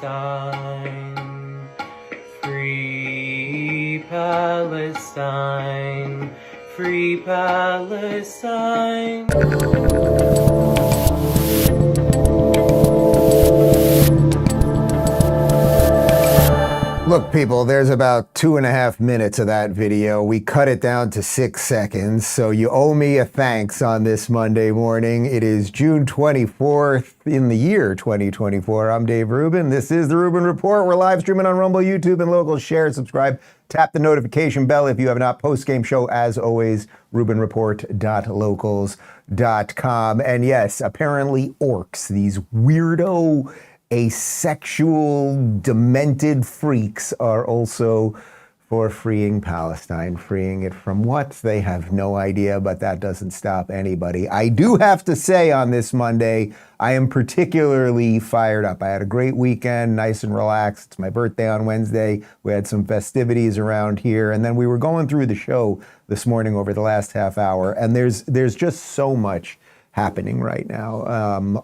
Palestine, free Palestine, free Palestine. Look, people, there's about 2.5 minutes of that video. We cut it down to 6 seconds, so you owe me a thanks on this Monday morning. It is June 24th in the year 2024. I'm Dave Rubin. This is the Rubin Report. We're live streaming on Rumble, YouTube, and local. Share, subscribe, tap the notification bell if you have not. Post-game show, as always, rubinreport.locals.com. And yes, apparently orcs, these weirdo asexual, demented freaks, are also for freeing Palestine. Freeing it from what? They have no idea, but that doesn't stop anybody. I do have to say on this Monday, I am particularly fired up. I had a great weekend, nice and relaxed. It's my birthday on Wednesday. We had some festivities around here, and then we were going through the show this morning over the last half hour, and there's just so much happening right now.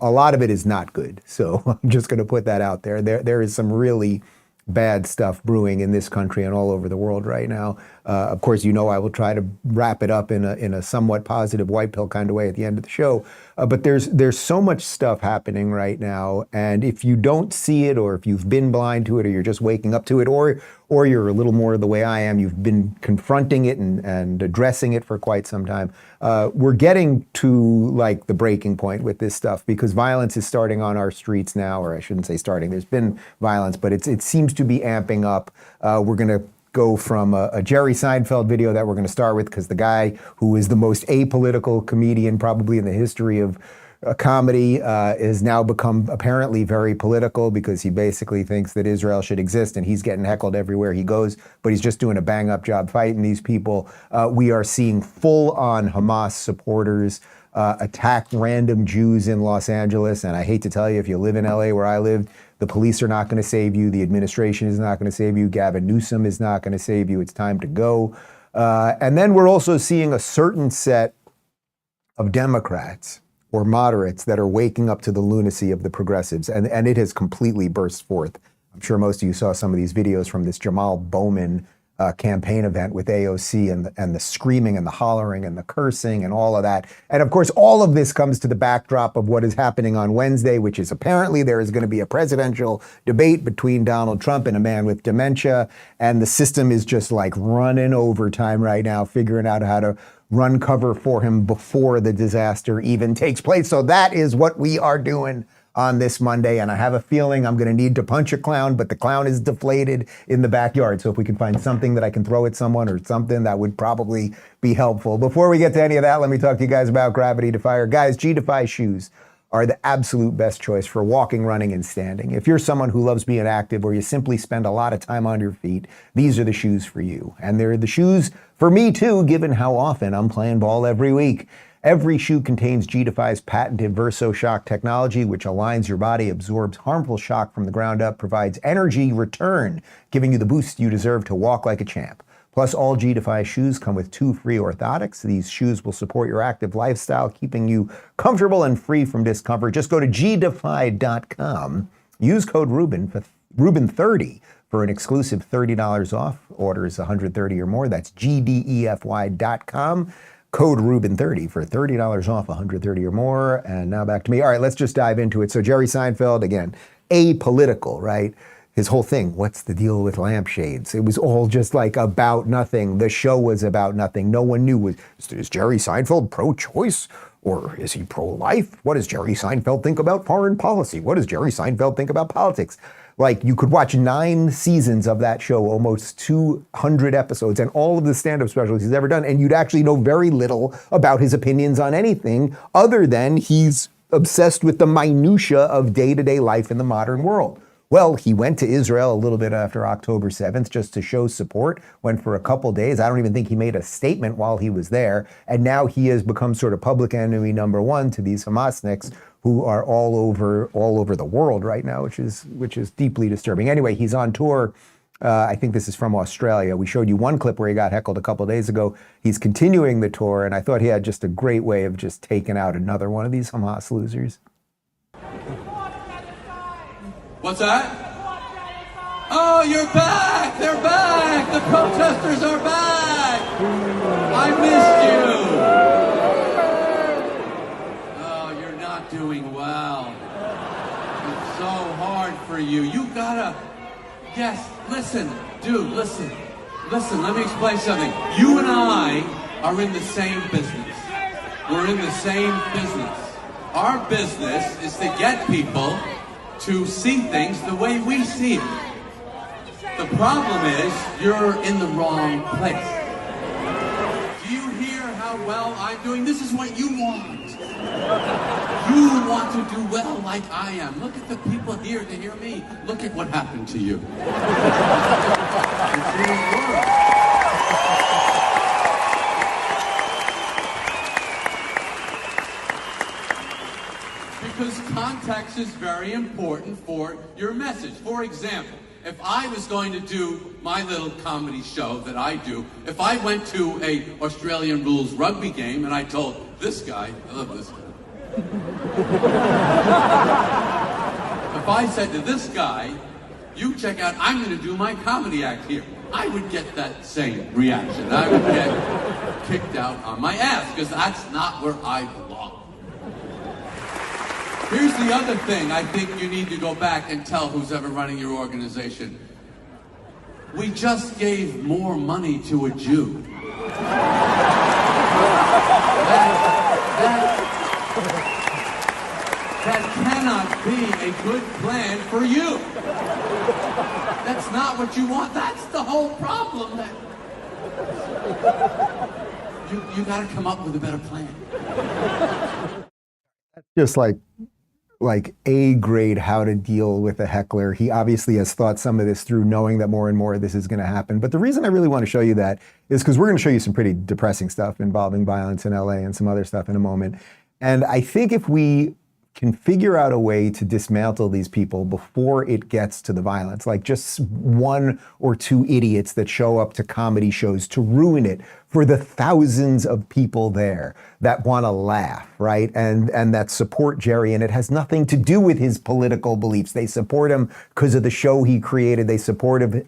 A lot of it is not good, so I'm just going to put that out there. There is some really bad stuff brewing in this country and all over the world right now. Of course, you know I will try to wrap it up in a somewhat positive white pill kind of way at the end of the show. But there's so much stuff happening right now, and if you don't see it, or if you've been blind to it, or you're just waking up to it, or you're a little more the way I am, you've been confronting it and addressing it for quite some time. We're getting to like the breaking point with this stuff, because violence is starting on our streets now, or I shouldn't say starting. There's been violence, but it seems to be amping up. We're going to go from a Jerry Seinfeld video that we're going to start with, because the guy who is the most apolitical comedian probably in the history of comedy has now become apparently very political, because he basically thinks that Israel should exist, and he's getting heckled everywhere he goes, but he's just doing a bang-up job fighting these people. We are seeing full-on Hamas supporters attack random Jews in Los Angeles, and I hate to tell you, if you live in LA where I lived, the police are not going to save you. The administration is not going to save you. Gavin Newsom is not going to save you. It's time to go. And then we're also seeing a certain set of Democrats or moderates that are waking up to the lunacy of the progressives, and it has completely burst forth. I'm sure most of you saw some of these videos from this Jamal Bowman campaign event with AOC, and the screaming and the hollering and the cursing and all of that. And of course, all of this comes to the backdrop of what is happening on Wednesday, which is apparently there is going to be a presidential debate between Donald Trump and a man with dementia. And the system is just like running overtime right now, figuring out how to run cover for him before the disaster even takes place. So that is what we are doing on this Monday, and I have a feeling I'm going to need to punch a clown, but the clown is deflated in the backyard. So if we can find something that I can throw at someone or something, that would probably be helpful. Before we get to any of that, let me talk to you guys about Gravity Defyer. Guys, G-Defy shoes are the absolute best choice for walking, running, and standing. If you're someone who loves being active, or you simply spend a lot of time on your feet, these are the shoes for you. And they're the shoes for me too, given how often I'm playing ball every week. Every shoe contains G-Defy's patented Verso Shock technology, which aligns your body, absorbs harmful shock from the ground up, provides energy return, giving you the boost you deserve to walk like a champ. Plus, all G-Defy shoes come with 2 free orthotics. These shoes will support your active lifestyle, keeping you comfortable and free from discomfort. Just go to gdefy.com, use code Rubin for Rubin30 for an exclusive $30 off. Orders 130 or more. That's gdefy.com. Code Rubin30 for $30 off, 130 or more. And now back to me. All right, let's just dive into it. So Jerry Seinfeld, again, apolitical, right? His whole thing, what's the deal with lampshades? It was all just like about nothing. The show was about nothing. No one knew, is Jerry Seinfeld pro-choice, or is he pro-life? What does Jerry Seinfeld think about foreign policy? What does Jerry Seinfeld think about politics? Like, you could watch 9 seasons of that show, almost 200 episodes, and all of the stand-up specials he's ever done, and you'd actually know very little about his opinions on anything other than he's obsessed with the minutia of day-to-day life in the modern world. Well, he went to Israel a little bit after October 7th just to show support, went for a couple days. I don't even think he made a statement while he was there, and now he has become sort of public enemy number 1 to these Hamasniks, who are all over the world right now, which is deeply disturbing. Anyway, he's on tour. I think this is from Australia. We showed you one clip where he got heckled a couple of days ago. He's continuing the tour, and I thought he had just a great way of just taking out another one of these Hamas losers. What's that? Oh, you're back! They're back! The protesters are back! I missed you! Oh, you're not doing well. It's so hard for you. You gotta... Yes, listen, dude, listen. Listen, let me explain something. You and I are in the same business. We're in the same business. Our business is to get people to see things the way we see it. The problem is, you're in the wrong place. Do you hear how well I'm doing? This is what you want. You want to do well like I am. Look at the people here to hear me. Look at what happened to you. It didn't work. Because context is very important for your message. For example, if I was going to do my little comedy show that I do, if I went to a Australian rules rugby game and I told this guy, I love this guy. If I said to this guy, you check out, I'm going to do my comedy act here, I would get that same reaction. I would get kicked out on my ass because that's not where I belong. Here's the other thing I think you need to go back and tell who's ever running your organization. We just gave more money to a Jew. That cannot be a good plan for you. That's not what you want. That's the whole problem. You got to come up with a better plan. Just like A grade how to deal with a heckler. He obviously has thought some of this through, knowing that more and more of this is going to happen. But the reason I really want to show you that is because we're going to show you some pretty depressing stuff involving violence in LA and some other stuff in a moment. And I think if we can figure out a way to dismantle these people before it gets to the violence, like just one or two idiots that show up to comedy shows to ruin it for the thousands of people there that want to laugh, right? And that support Jerry, and it has nothing to do with his political beliefs. They support him because of the show he created. They supported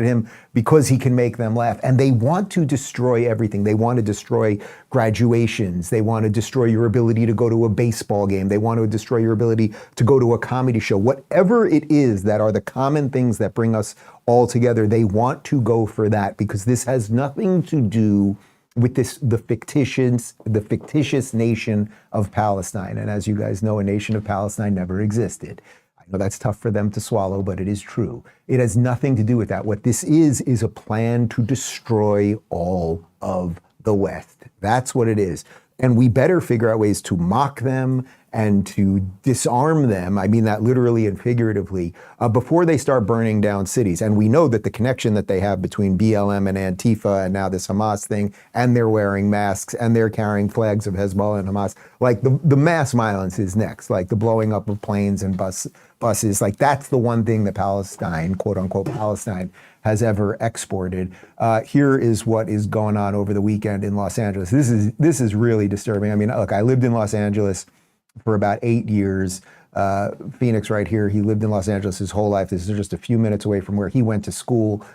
him because he can make them laugh. And they want to destroy everything. They want to destroy graduations. They want to destroy your ability to go to a baseball game. They want to destroy your ability to go to a comedy show. Whatever it is that are the common things that bring us all together, they want to go for that, because this has nothing to do with the fictitious nation of Palestine. And as you guys know, a nation of Palestine never existed. I know that's tough for them to swallow, but it is true. It has nothing to do with that. What this is a plan to destroy all of the West. That's what it is. And we better figure out ways to mock them and to disarm them, I mean that literally and figuratively, before they start burning down cities. And we know that the connection that they have between BLM and Antifa and now this Hamas thing, and they're wearing masks and they're carrying flags of Hezbollah and Hamas, like the mass violence is next, like the blowing up of planes and buses, like that's the one thing that Palestine, quote unquote Palestine, has ever exported. Here is what is going on over the weekend in Los Angeles. This is really disturbing. I mean, look, I lived in Los Angeles for about 8 years. Phoenix right here, he lived in Los Angeles his whole life. This is just a few minutes away from where he went to school.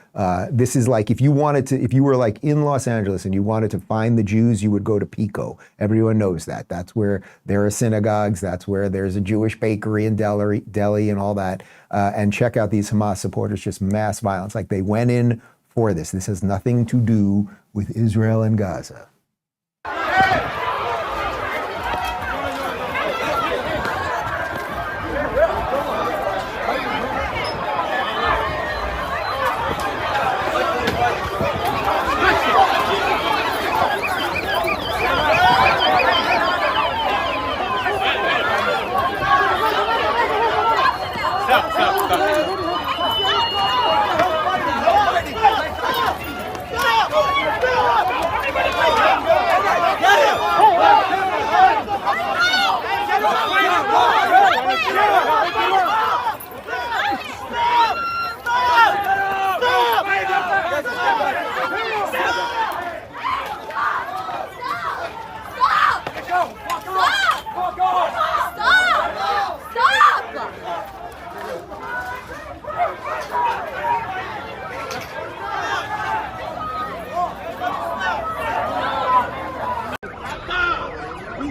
This is like, if you were like in Los Angeles and you wanted to find the Jews, you would go to Pico. Everyone knows that. That's where there are synagogues. That's where there's a Jewish bakery and deli and all that. And check out these Hamas supporters, just mass violence. Like they went in for this. This has nothing to do with Israel and Gaza.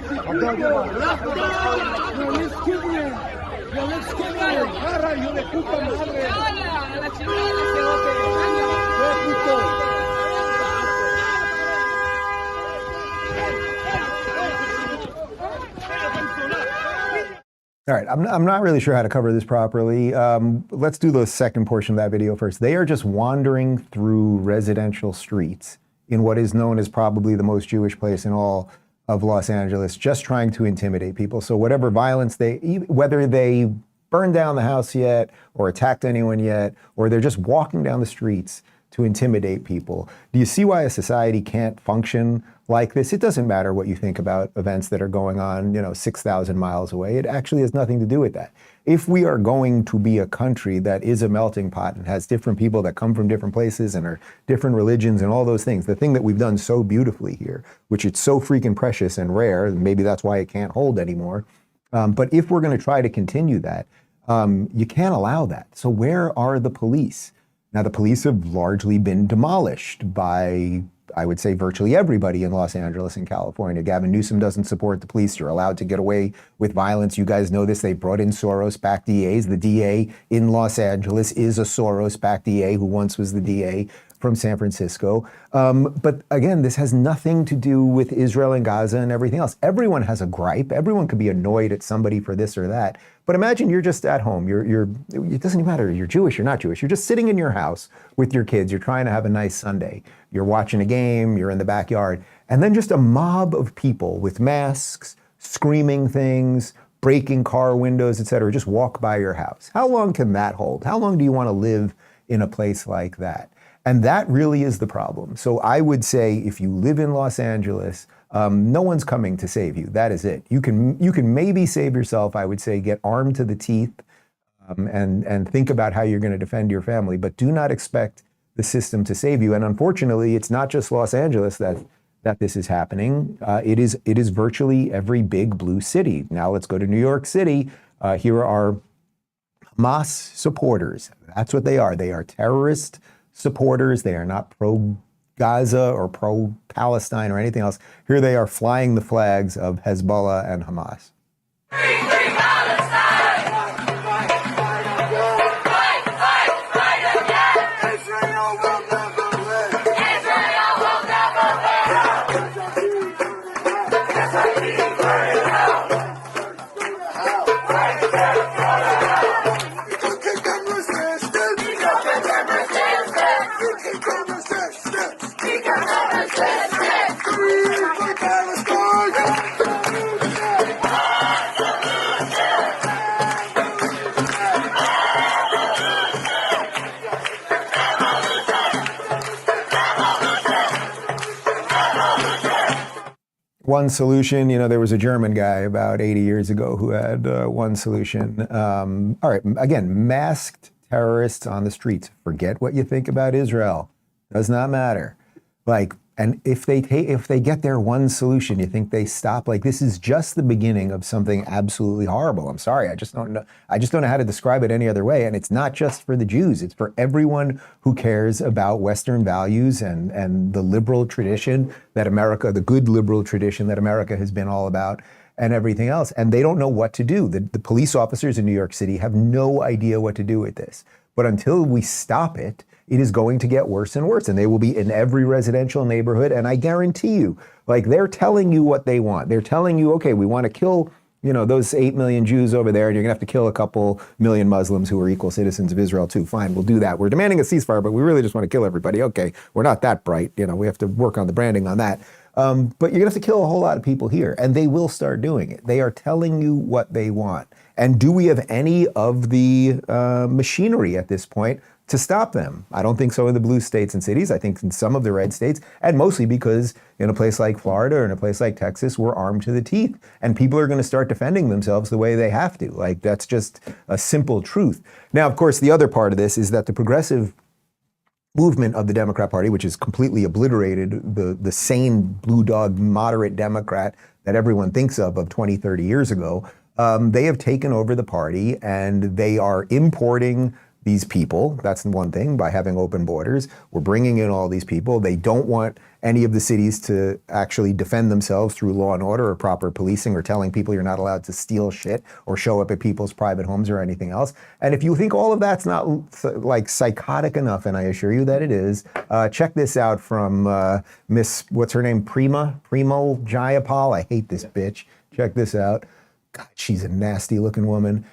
All right, I'm not really sure how to cover this properly. Let's do the second portion of that video first. They are just wandering through residential streets in what is known as probably the most Jewish place in all of Los Angeles, just trying to intimidate people. So whatever violence whether they burned down the house yet or attacked anyone yet, or they're just walking down the streets to intimidate people. Do you see why a society can't function like this? It doesn't matter what you think about events that are going on, 6,000 miles away. It actually has nothing to do with that. If we are going to be a country that is a melting pot and has different people that come from different places and are different religions and all those things, the thing that we've done so beautifully here, which it's so freaking precious and rare, and maybe that's why it can't hold anymore. But if we're going to try to continue that, you can't allow that. So where are the police? Now, the police have largely been demolished by, I would say, virtually everybody in Los Angeles and California. Gavin Newsom doesn't support the police. You're allowed to get away with violence. You guys know this. They brought in Soros-backed DAs. The DA in Los Angeles is a Soros-backed DA who once was the DA from San Francisco. But again, this has nothing to do with Israel and Gaza and everything else. Everyone has a gripe. Everyone could be annoyed at somebody for this or that. But imagine you're just at home. It doesn't even matter. You're Jewish, you're not Jewish. You're just sitting in your house with your kids. You're trying to have a nice Sunday. You're watching a game. You're in the backyard. And then just a mob of people with masks, screaming things, breaking car windows, et cetera, just walk by your house. How long can that hold? How long do you want to live in a place like that? And that really is the problem. So I would say if you live in Los Angeles, no one's coming to save you. That is it. You can maybe save yourself. I would say get armed to the teeth and think about how you're going to defend your family. But do not expect the system to save you. And unfortunately, it's not just Los Angeles that this is happening. It is virtually every big blue city. Now let's go to New York City. Here are Hamas supporters. That's what they are. They are terrorist supporters. They are not pro-Gaza or pro-Palestine or anything else. Here they are flying the flags of Hezbollah and Hamas. Free, free Palestine! Fight, fight, fight again! Israel will never win! Israel will never win! You can come resistance! You can come resistance! You can come resistance! You can come resistance! Free for Palestine! One solution, there was a German guy about 80 years ago who had one solution. All right, again, masked terrorists on the streets. Forget what you think about Israel. Does not matter. And if they get their one solution, you think they stop? This is just the beginning of something absolutely horrible. I'm sorry, I just don't know how to describe it any other way. And it's not just for the Jews; it's for everyone who cares about Western values and the liberal tradition that America, the good liberal tradition that America has been all about, and everything else. And they don't know what to do. The police officers in New York City have no idea what to do with this. But until we stop it, it is going to get worse and worse. And they will be in every residential neighborhood. And I guarantee you, they're telling you what they want. They're telling you, okay, we want to kill, those 8 million Jews over there, and you're going to have to kill a couple million Muslims who are equal citizens of Israel too. Fine, we'll do that. We're demanding a ceasefire, but we really just want to kill everybody. Okay, we're not that bright. We have to work on the branding on that. But you're going to have to kill a whole lot of people here, and they will start doing it. They are telling you what they want. And do we have any of the machinery at this point to stop them? I don't think so in the blue states and cities. I think in some of the red states, and mostly because in a place like Florida or in a place like Texas, we're armed to the teeth, and people are going to start defending themselves the way they have to. That's just a simple truth. Now, of course, the other part of this is that the progressive movement of the Democrat Party, which has completely obliterated the sane blue dog moderate Democrat that everyone thinks of 20, 30 years ago, they have taken over the party, and they are importing these people. That's one thing, by having open borders. We're bringing in all these people. They don't want any of the cities to actually defend themselves through law and order or proper policing or telling people you're not allowed to steal shit or show up at people's private homes or anything else. And if you think all of that's not like psychotic enough, and I assure you that it is, check this out from Miss, what's her name? Premal Jayapal. I hate this bitch. Check this out. God, she's a nasty looking woman.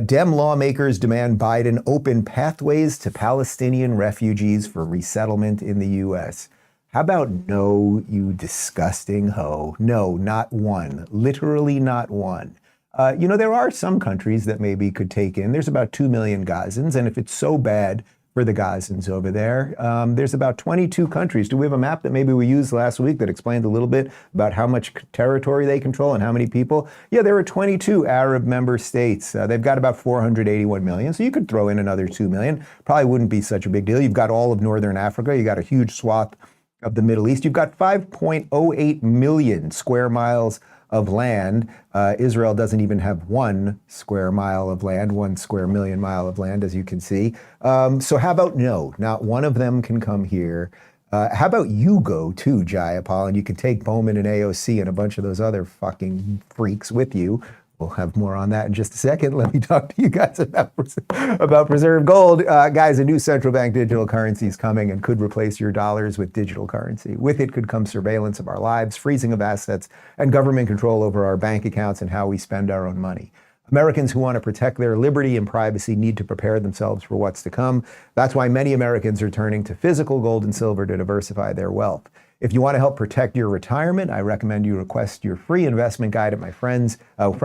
Dem lawmakers demand Biden open pathways to Palestinian refugees for resettlement in the U.S. How about no, you disgusting hoe? No, not one. Literally not one. There are some countries that maybe could take in. There's about 2 million Gazans, and if it's so bad for the Gazans over there, there's about 22 countries. Do we have a map that maybe we used last week that explained a little bit about how much territory they control and how many people? Yeah, there are 22 Arab member states. They've got about 481 million, so you could throw in another 2 million. Probably wouldn't be such a big deal. You've got all of Northern Africa. You got a huge swath of the Middle East. You've got 5.08 million square miles of land. Israel doesn't even have 1 square mile of land, 1 square million mile of land, as you can see. So how about no, not one of them can come here. How about you go too, Jayapal, and you can take Bowman and AOC and a bunch of those other fucking freaks with you. We'll have more on that in just a second. Let me talk to you guys about Preserve Gold. Guys, a new central bank digital currency is coming and could replace your dollars with digital currency. With it could come surveillance of our lives, freezing of assets, and government control over our bank accounts and how we spend our own money. Americans who want to protect their liberty and privacy need to prepare themselves for what's to come. That's why many Americans are turning to physical gold and silver to diversify their wealth. If you want to help protect your retirement, I recommend you request your free investment guide from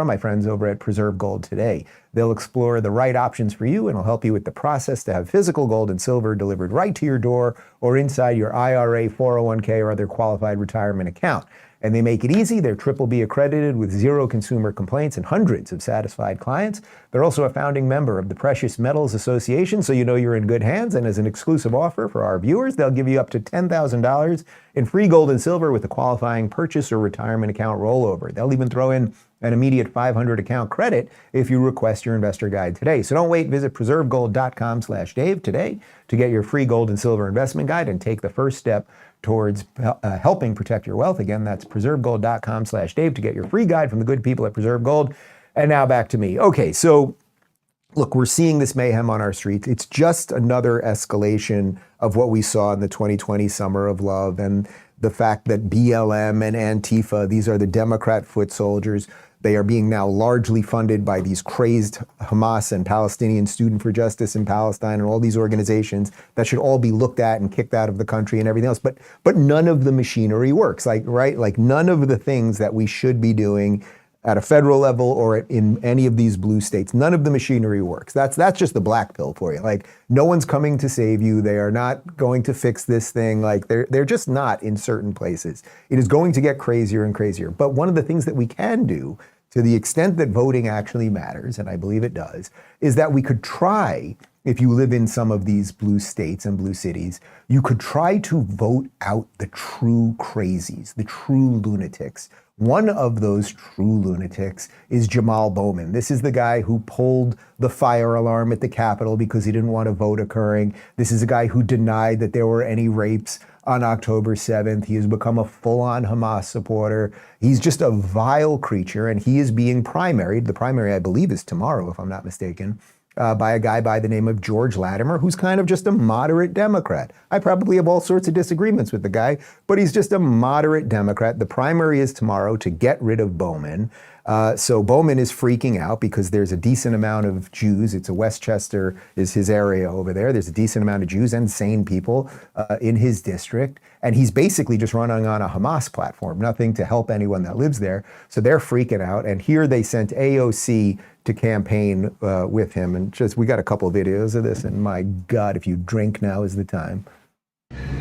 my friends over at Preserve Gold today. They'll explore the right options for you and will help you with the process to have physical gold and silver delivered right to your door or inside your IRA, 401k, or other qualified retirement account. And they make it easy. They're BBB accredited with 0 consumer complaints and hundreds of satisfied clients. They're also a founding member of the Precious Metals Association, so you know you're in good hands. And as an exclusive offer for our viewers, they'll give you up to $10,000 in free gold and silver with a qualifying purchase or retirement account rollover. They'll even throw in an immediate 500 account credit if you request your investor guide today. So don't wait. Visit preservegold.com/Dave today to get your free gold and silver investment guide and take the first step towards helping protect your wealth. Again, that's preservegold.com/Dave to get your free guide from the good people at Preserve Gold. And now back to me. Okay, so look, we're seeing this mayhem on our streets. It's just another escalation of what we saw in the 2020 Summer of Love and the fact that BLM and Antifa, these are the Democrat foot soldiers. They are being now largely funded by these crazed Hamas and Palestinian Student for Justice in Palestine and all these organizations that should all be looked at and kicked out of the country and everything else. But none of the machinery works, like none of the things that we should be doing at a federal level or in any of these blue states, none of the machinery works. That's just the black pill for you. Like, no one's coming to save you. They are not going to fix this thing. Like, they're just not in certain places. It is going to get crazier and crazier. But one of the things that we can do, to the extent that voting actually matters, and I believe it does, is that we could try, if you live in some of these blue states and blue cities, you could try to vote out the true crazies, the true lunatics. One of those true lunatics is Jamal Bowman. This is the guy who pulled the fire alarm at the Capitol because he didn't want a vote occurring. This is a guy who denied that there were any rapes on October 7th. He has become a full-on Hamas supporter. He's just a vile creature, and he is being primaried. The primary, I believe, is tomorrow, if I'm not mistaken, by a guy by the name of George Latimer, who's kind of just a moderate Democrat. I probably have all sorts of disagreements with the guy, but he's just a moderate Democrat. The primary is tomorrow to get rid of Bowman. So Bowman is freaking out because there's a decent amount of Jews. It's a Westchester is his area over there. There's a decent amount of Jews and sane people in his district. And he's basically just running on a Hamas platform, nothing to help anyone that lives there. So they're freaking out. And here they sent AOC to campaign with him. And just, we got a couple of videos of this. And my God, if you drink, now is the time.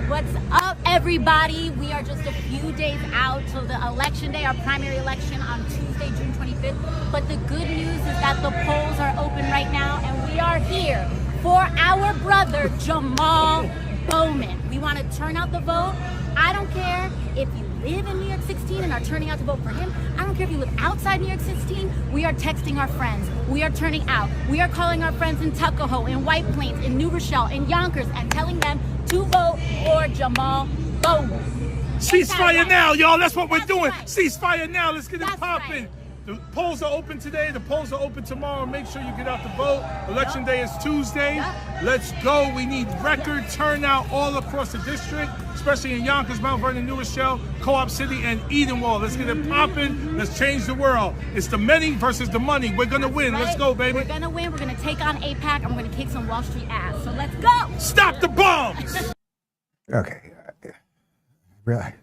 What's up, everybody? We are just a few days out till the election day, our primary election on Tuesday, June 25th. But the good news is that the polls are open right now, and we are here for our brother, Jamal Bowman. We want to turn out the vote. I don't care if you live in New York 16 and are turning out to vote for him. I don't care if you live outside New York 16. We are texting our friends. We are turning out. We are calling our friends in Tuckahoe, in White Plains, in New Rochelle, in Yonkers, and telling them to vote for Jamal Bowman. Ceasefire now, y'all. That's what we're doing. Right. Ceasefire now. Let's get it That's popping. right. The polls are open today. The polls are open tomorrow. Make sure you get out to vote. Election day is Tuesday. Yep. Let's go. We need record turnout all across the district, especially in Yonkers, Mount Vernon, New Rochelle, Co-op City, and Edenwald. Let's get it popping. Let's change the world. It's the many versus the money. We're going to win. Right. Let's go, baby. We're going to win. We're going to take on AIPAC, and we're going to kick some Wall Street ass. So let's go. Stop the bombs. Okay. Really.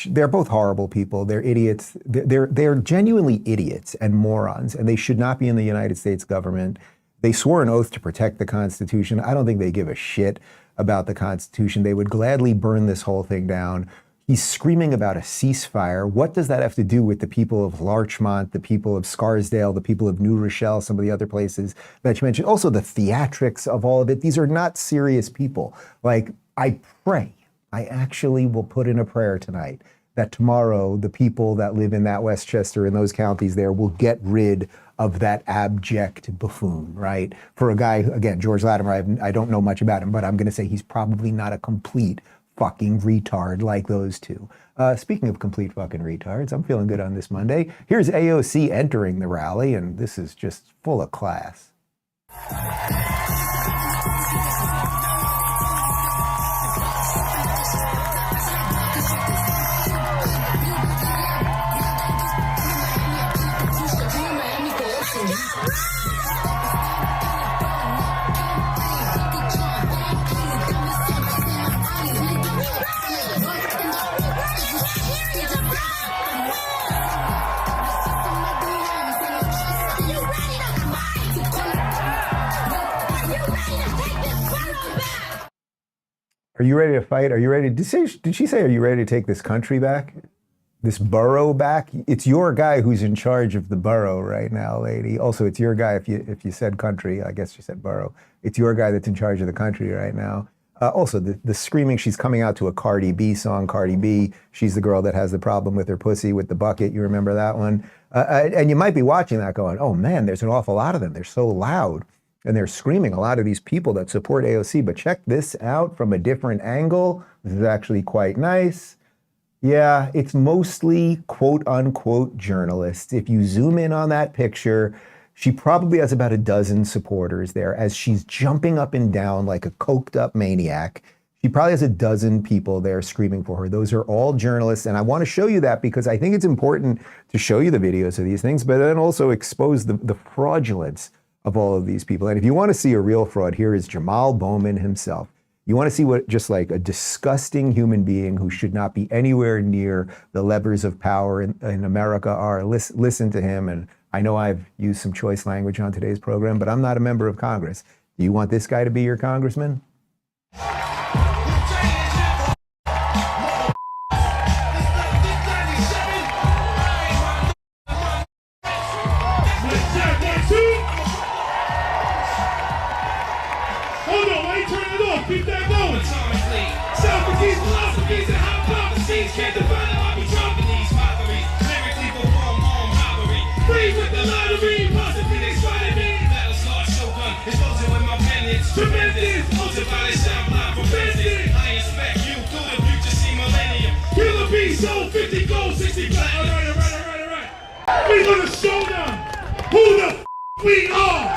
They're both horrible people. They're idiots. They're genuinely idiots and morons, and they should not be in the United States government. They swore an oath to protect the Constitution. I don't think they give a shit about the Constitution. They would gladly burn this whole thing down. He's screaming about a ceasefire. What does that have to do with the people of Larchmont, the people of Scarsdale, the people of New Rochelle, some of the other places that you mentioned? Also, the theatrics of all of it. These are not serious people. Like, I pray, I actually will put in a prayer tonight that tomorrow the people that live in that Westchester and those counties there will get rid of that abject buffoon, right? For a guy, again, George Latimer, I don't know much about him, but I'm going to say he's probably not a complete fucking retard like those two. Speaking of complete fucking retards, I'm feeling good on this Monday. Here's AOC entering the rally, and this is just full of class. Are you ready to fight? Are you ready? Did she say, are you ready to take this country back? This borough back? It's your guy who's in charge of the borough right now, lady. Also, it's your guy, if you said country, I guess you said borough. It's your guy that's in charge of the country right now. Also, the screaming, she's coming out to a Cardi B song. Cardi B, she's the girl that has the problem with her pussy with the bucket. You remember that one? And you might be watching that going, oh man, there's an awful lot of them. They're so loud. And they're screaming, a lot of these people that support AOC. But check this out from a different angle. This is actually quite nice. Yeah, it's mostly quote unquote journalists. If you zoom in on that picture, she probably has about a dozen supporters there as she's jumping up and down like a coked up maniac. She probably has a dozen people there screaming for her. Those are all journalists. And I want to show you that because I think it's important to show you the videos of these things, but then also expose the fraudulence of all of these people. And if you want to see a real fraud, here is Jamal Bowman himself. You want to see what just like a disgusting human being who should not be anywhere near the levers of power in America are. Listen to him. And I know I've used some choice language on today's program, but I'm not a member of Congress. Do you want this guy to be your congressman? Keep that going. Self-keys, philosophies, and hypotheses can't define the hobby Japanese mockeries. Lyrically perform home robbery. Free with the lottery, possibly they spotted me. Battle star shogun, exposing with my pen, it's tremendous. Ultraviolet sound line for business. I inspect you through the future, see millennium. Killer B, sold 50 gold, 60 platinum. All right. We're gonna show them who the we are.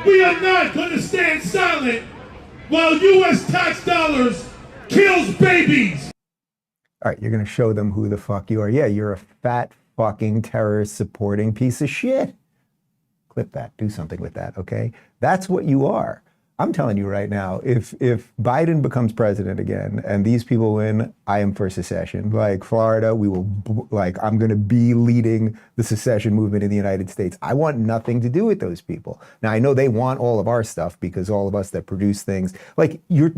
We are not going to stand silent while U.S. tax dollars kills babies. All right, you're going to show them who the fuck you are. Yeah, you're a fat fucking terrorist supporting piece of shit. Clip that. Do something with that, okay? That's what you are. I'm telling you right now, if Biden becomes president again and these people win, I am for secession. Like Florida, I'm going to be leading the secession movement in the United States. I want nothing to do with those people. Now, I know they want all of our stuff because all of us that produce things, like you're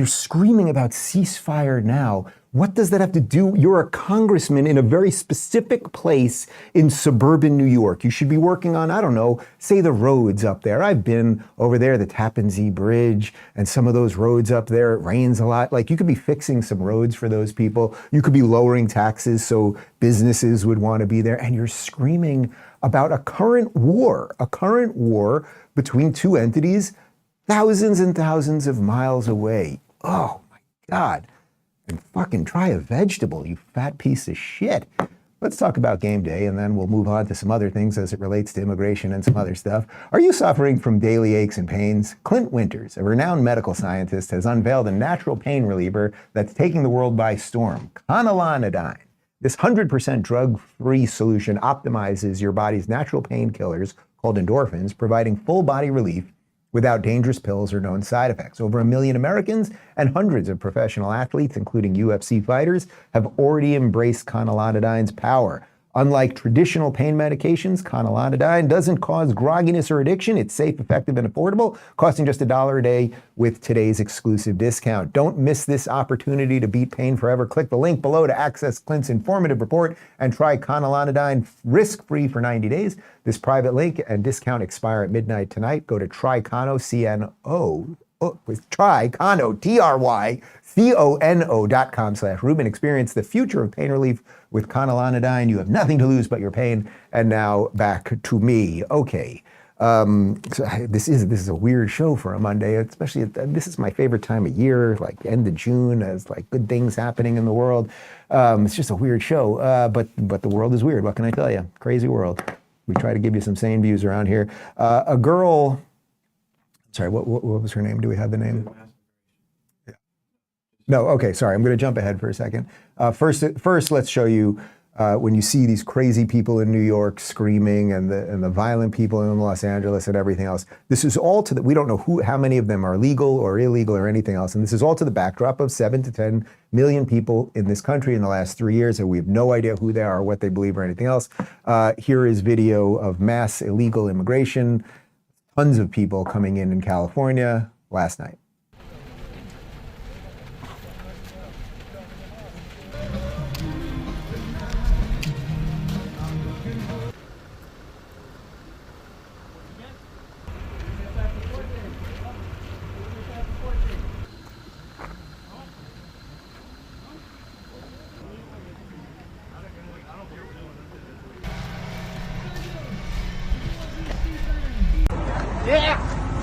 screaming about ceasefire now. What does that have to do? You're a congressman in a very specific place in suburban New York. You should be working on, I don't know, say the roads up there. I've been over there, the Tappan Zee Bridge, and some of those roads up there, it rains a lot. Like, you could be fixing some roads for those people. You could be lowering taxes so businesses would want to be there. And you're screaming about a current war between two entities thousands and thousands of miles away. Oh my God. And fucking try a vegetable, you fat piece of shit. Let's talk about game day, and then we'll move on to some other things as it relates to immigration and some other stuff. Are you suffering from daily aches and pains? Clint Winters, a renowned medical scientist, has unveiled a natural pain reliever that's taking the world by storm, Conalonidine. This 100% drug-free solution optimizes your body's natural painkillers called endorphins, providing full body relief without dangerous pills or known side effects. Over 1 million Americans and hundreds of professional athletes, including UFC fighters, have already embraced Conalonidine's power. Unlike traditional pain medications, Conalonidine doesn't cause grogginess or addiction. It's safe, effective, and affordable, costing just $1 a day with today's exclusive discount. Don't miss this opportunity to beat pain forever. Click the link below to access Clint's informative report and try Conalonidine risk-free for 90 days. This private link and discount expire at midnight tonight. Go to trycono, trycono.com/Rubin. Experience the future of pain relief with Conalonidine. You have nothing to lose but your pain. And now back to me. Okay. So this is a weird show for a Monday, especially this is my favorite time of year, like end of June, as like good things happening in the world. It's just a weird show, but the world is weird. What can I tell you? Crazy world. We try to give you some sane views around here. A girl, sorry, what was her name? Do we have the name? Yeah. No, okay, sorry, I'm going to jump ahead for a second. First, let's show you when you see these crazy people in New York screaming and the violent people in Los Angeles and everything else. This is all we don't know how many of them are legal or illegal or anything else. And this is all to the backdrop of 7 to 10 million people in this country in the last 3 years, and we have no idea who they are or what they believe or anything else. Here is video of mass illegal immigration. Tons of people coming in California last night.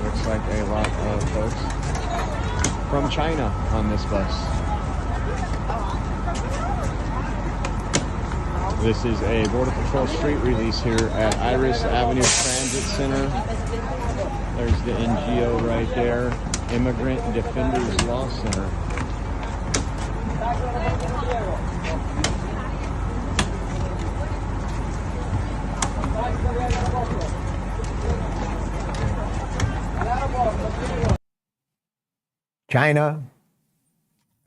Looks like a lot of folks from China on this bus. This is a Border Patrol street release here at Iris Avenue Transit Center. There's the NGO right there, Immigrant Defenders Law Center. China,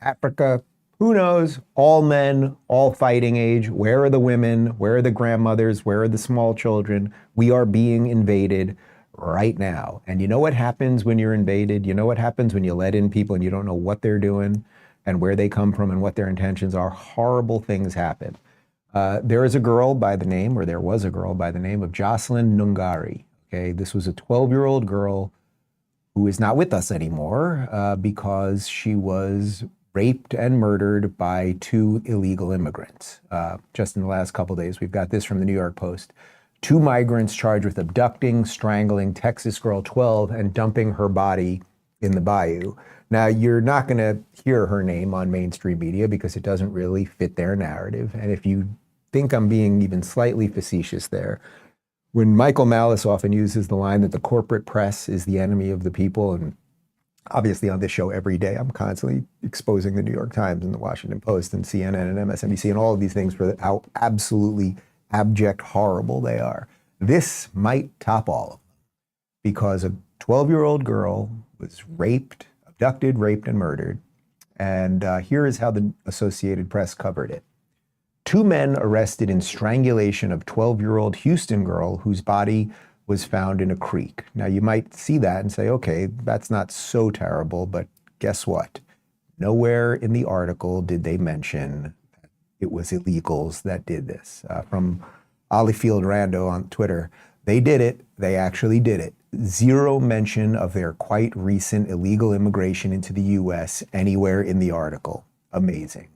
Africa, who knows? All men, all fighting age. Where are the women? Where are the grandmothers? Where are the small children? We are being invaded right now. And you know what happens when you're invaded? You know what happens when you let in people and you don't know what they're doing and where they come from and what their intentions are? Horrible things happen. There is a girl by the name, or there was a girl by the name of Jocelyn Nungari. Okay, this was a 12-year-old girl who is not with us anymore because she was raped and murdered by 2 illegal immigrants. Just in the last couple days, we've got this from the New York Post. 2 migrants charged with abducting, strangling Texas girl 12 and dumping her body in the bayou. Now, you're not going to hear her name on mainstream media because it doesn't really fit their narrative. And if you think I'm being even slightly facetious there, when Michael Malice often uses the line that the corporate press is the enemy of the people, and Obviously, on this show every day, I'm constantly exposing the New York Times and the Washington Post and CNN and MSNBC and all of these things for how absolutely abject horrible they are. This might top all of them because a 12-year-old girl was raped, abducted, raped, and murdered. And here is how the Associated Press covered it. 2 men arrested in strangulation of 12-year-old Houston girl whose body was found in a creek. Now, you might see that and say, okay, that's not so terrible, but guess what? Nowhere in the article did they mention that it was illegals that did this. From Ollyfield Rando on Twitter, they did it. They actually did it. Zero mention of their quite recent illegal immigration into the U.S. anywhere in the article. Amazing.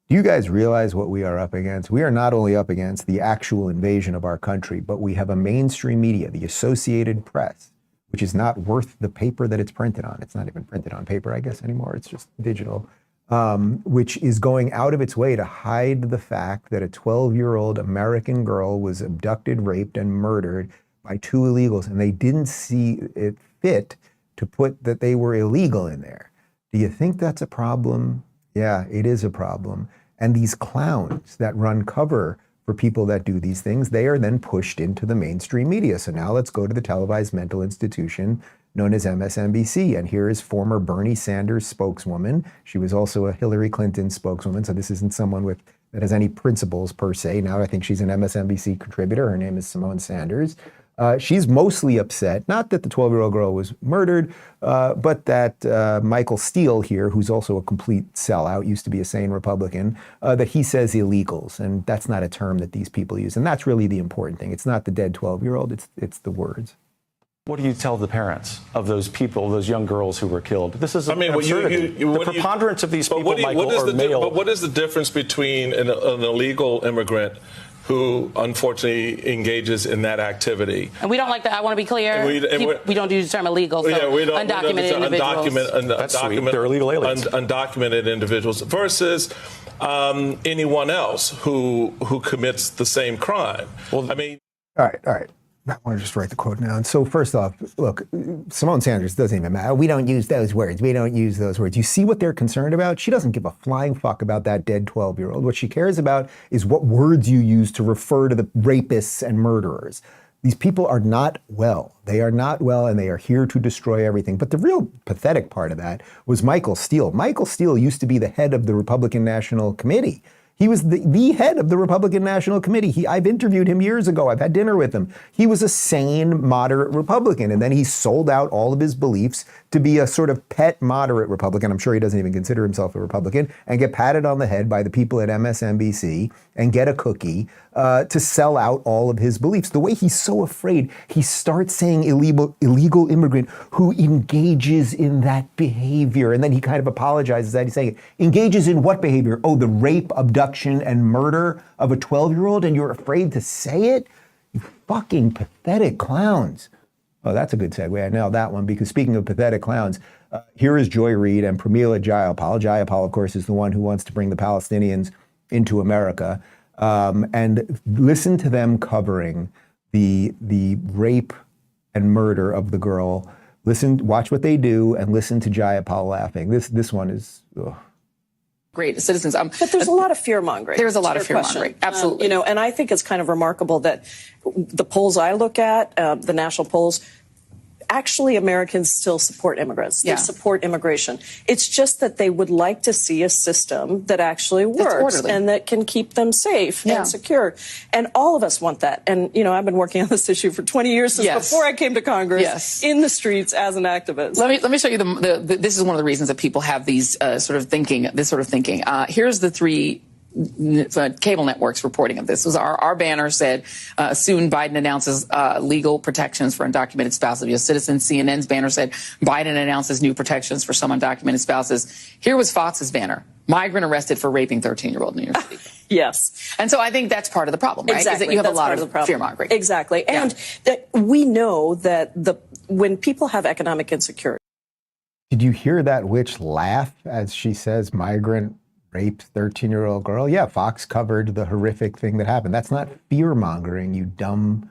Do you guys realize what we are up against? We are not only up against the actual invasion of our country, but we have a mainstream media, the Associated Press, which is not worth the paper that it's printed on. It's not even printed on paper, I guess, anymore. It's just digital, which is going out of its way to hide the fact that a 12-year-old American girl was abducted, raped, and murdered by 2 illegals, and they didn't see it fit to put that they were illegal in there. Do you think that's a problem? Yeah, it is a problem. And these clowns that run cover for people that do these things, they are then pushed into the mainstream media. So now let's go to the televised mental institution known as MSNBC. And here is former Bernie Sanders spokeswoman. She was also a Hillary Clinton spokeswoman. So this isn't someone that has any principles per se. Now I think she's an MSNBC contributor. Her name is Simone Sanders. She's mostly upset, not that the 12-year-old girl was murdered, but that Michael Steele here, who's also a complete sellout, used to be a sane Republican, that he says illegals. And that's not a term that these people use. And that's really the important thing. It's not the dead 12-year-old, it's the words. What do you tell the parents of those people, those young girls who were killed? This is an well, absurdity. The preponderance of these people, Michael, are male. But what is the difference between an illegal immigrant who unfortunately engages in that activity? And we don't like that. I want to be clear. We don't use the term illegal. So yeah, we don't. Undocumented individuals. That's sweet. They're illegal aliens. Undocumented individuals versus anyone else who commits the same crime. Well, I mean. All right. I want to just write the quote down. So first off, look, Simone Sanders doesn't even matter. We don't use those words. We don't use those words. You see what they're concerned about? She doesn't give a flying fuck about that dead 12-year-old. What she cares about is what words you use to refer to the rapists and murderers. These people are not well. They are not well, and they are here to destroy everything. But the real pathetic part of that was Michael Steele. Michael Steele used to be the head of the Republican National Committee. He was the head of the Republican National Committee. I've interviewed him years ago. I've had dinner with him. He was a sane, moderate Republican, and then he sold out all of his beliefs to be a sort of pet moderate Republican. I'm sure he doesn't even consider himself a Republican, and get patted on the head by the people at MSNBC and get a cookie to sell out all of his beliefs. The way he's so afraid, he starts saying illegal immigrant who engages in that behavior. And then he kind of apologizes that he's saying, engages in what behavior? Oh, the rape, abduction, and murder of a 12-year-old, and you're afraid to say it? You fucking pathetic clowns. Oh, that's a good segue. I nailed that one, because speaking of pathetic clowns, here is Joy Reid and Pramila Jayapal. Jayapal, of course, is the one who wants to bring the Palestinians into America. And listen to them covering the rape and murder of the girl. Watch what they do, and listen to Jayapal laughing. This one is... Ugh. Great citizens. But there's a lot of fear-mongering. There's a lot of fear-mongering. Absolutely. And I think it's kind of remarkable that the polls I look at, the national polls, actually Americans still support immigrants. They support immigration. It's just that they would like to see a system that actually works and that can keep them safe and secure. And all of us want that. And, I've been working on this issue for 20 years, since before I came to Congress, in the streets as an activist. Let me show you this is one of the reasons that people have these sort of thinking. Here's the 3 cable networks reporting of this. Our banner said, soon Biden announces legal protections for undocumented spouses of U.S. citizens. CNN's banner said, Biden announces new protections for some undocumented spouses. Here was Fox's banner, migrant arrested for raping 13-year-old New York City. Yes. And so I think that's part of the problem, right? Exactly. Is that you have that's a lot of fear-mongering. Exactly. And that we know that when people have economic insecurity. Did you hear that witch laugh as she says migrant raped 13-year-old girl? Yeah, Fox covered the horrific thing that happened. That's not fear-mongering, you dumb...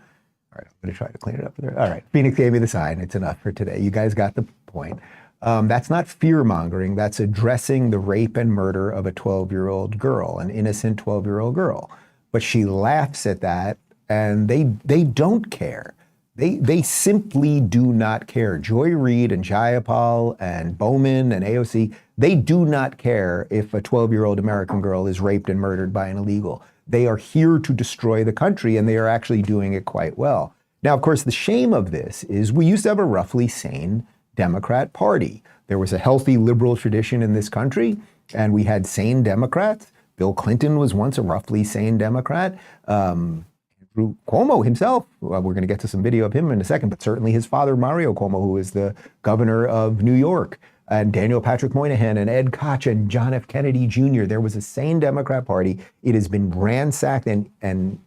All right, I'm going to try to clean it up there. All right, Phoenix gave me the sign. It's enough for today. You guys got the point. That's not fear-mongering. That's addressing the rape and murder of a 12-year-old girl, an innocent 12-year-old girl. But she laughs at that, and they don't care. They simply do not care. Joy Reid and Jayapal and Bowman and AOC, they do not care if a 12-year-old American girl is raped and murdered by an illegal. They are here to destroy the country, and they are actually doing it quite well. Now, of course, the shame of this is we used to have a roughly sane Democrat Party. There was a healthy liberal tradition in this country, and we had sane Democrats. Bill Clinton was once a roughly sane Democrat. Cuomo himself, well, we're going to get to some video of him in a second, but certainly his father, Mario Cuomo, who is the governor of New York, and Daniel Patrick Moynihan and Ed Koch and John F. Kennedy Jr. There was a sane Democrat Party. It has been ransacked and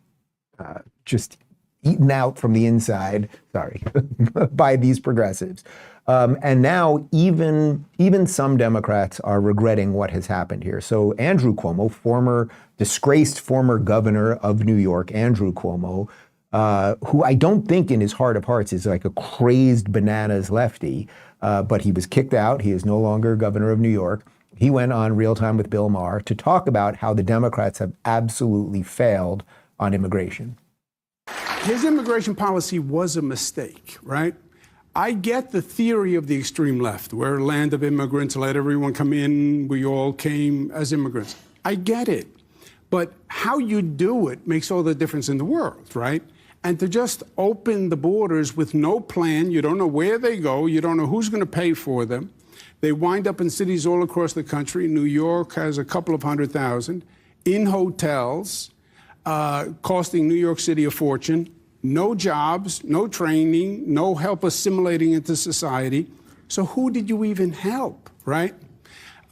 just eaten out from the inside, by these progressives. And now even some Democrats are regretting what has happened here. So Andrew Cuomo, disgraced former governor of New York, Andrew Cuomo, who I don't think in his heart of hearts is like a crazed bananas lefty, but he was kicked out. He is no longer governor of New York. He went on Real Time with Bill Maher to talk about how the Democrats have absolutely failed on immigration. His immigration policy was a mistake, right? I get the theory of the extreme left. We're a land of immigrants, let everyone come in, we all came as immigrants. I get it. But how you do it makes all the difference in the world, right? And to just open the borders with no plan, you don't know where they go, you don't know who's going to pay for them. They wind up in cities all across the country. New York has a couple of 100,000 in hotels, costing New York City a fortune. No jobs, no training, no help assimilating into society. So who did you even help, right?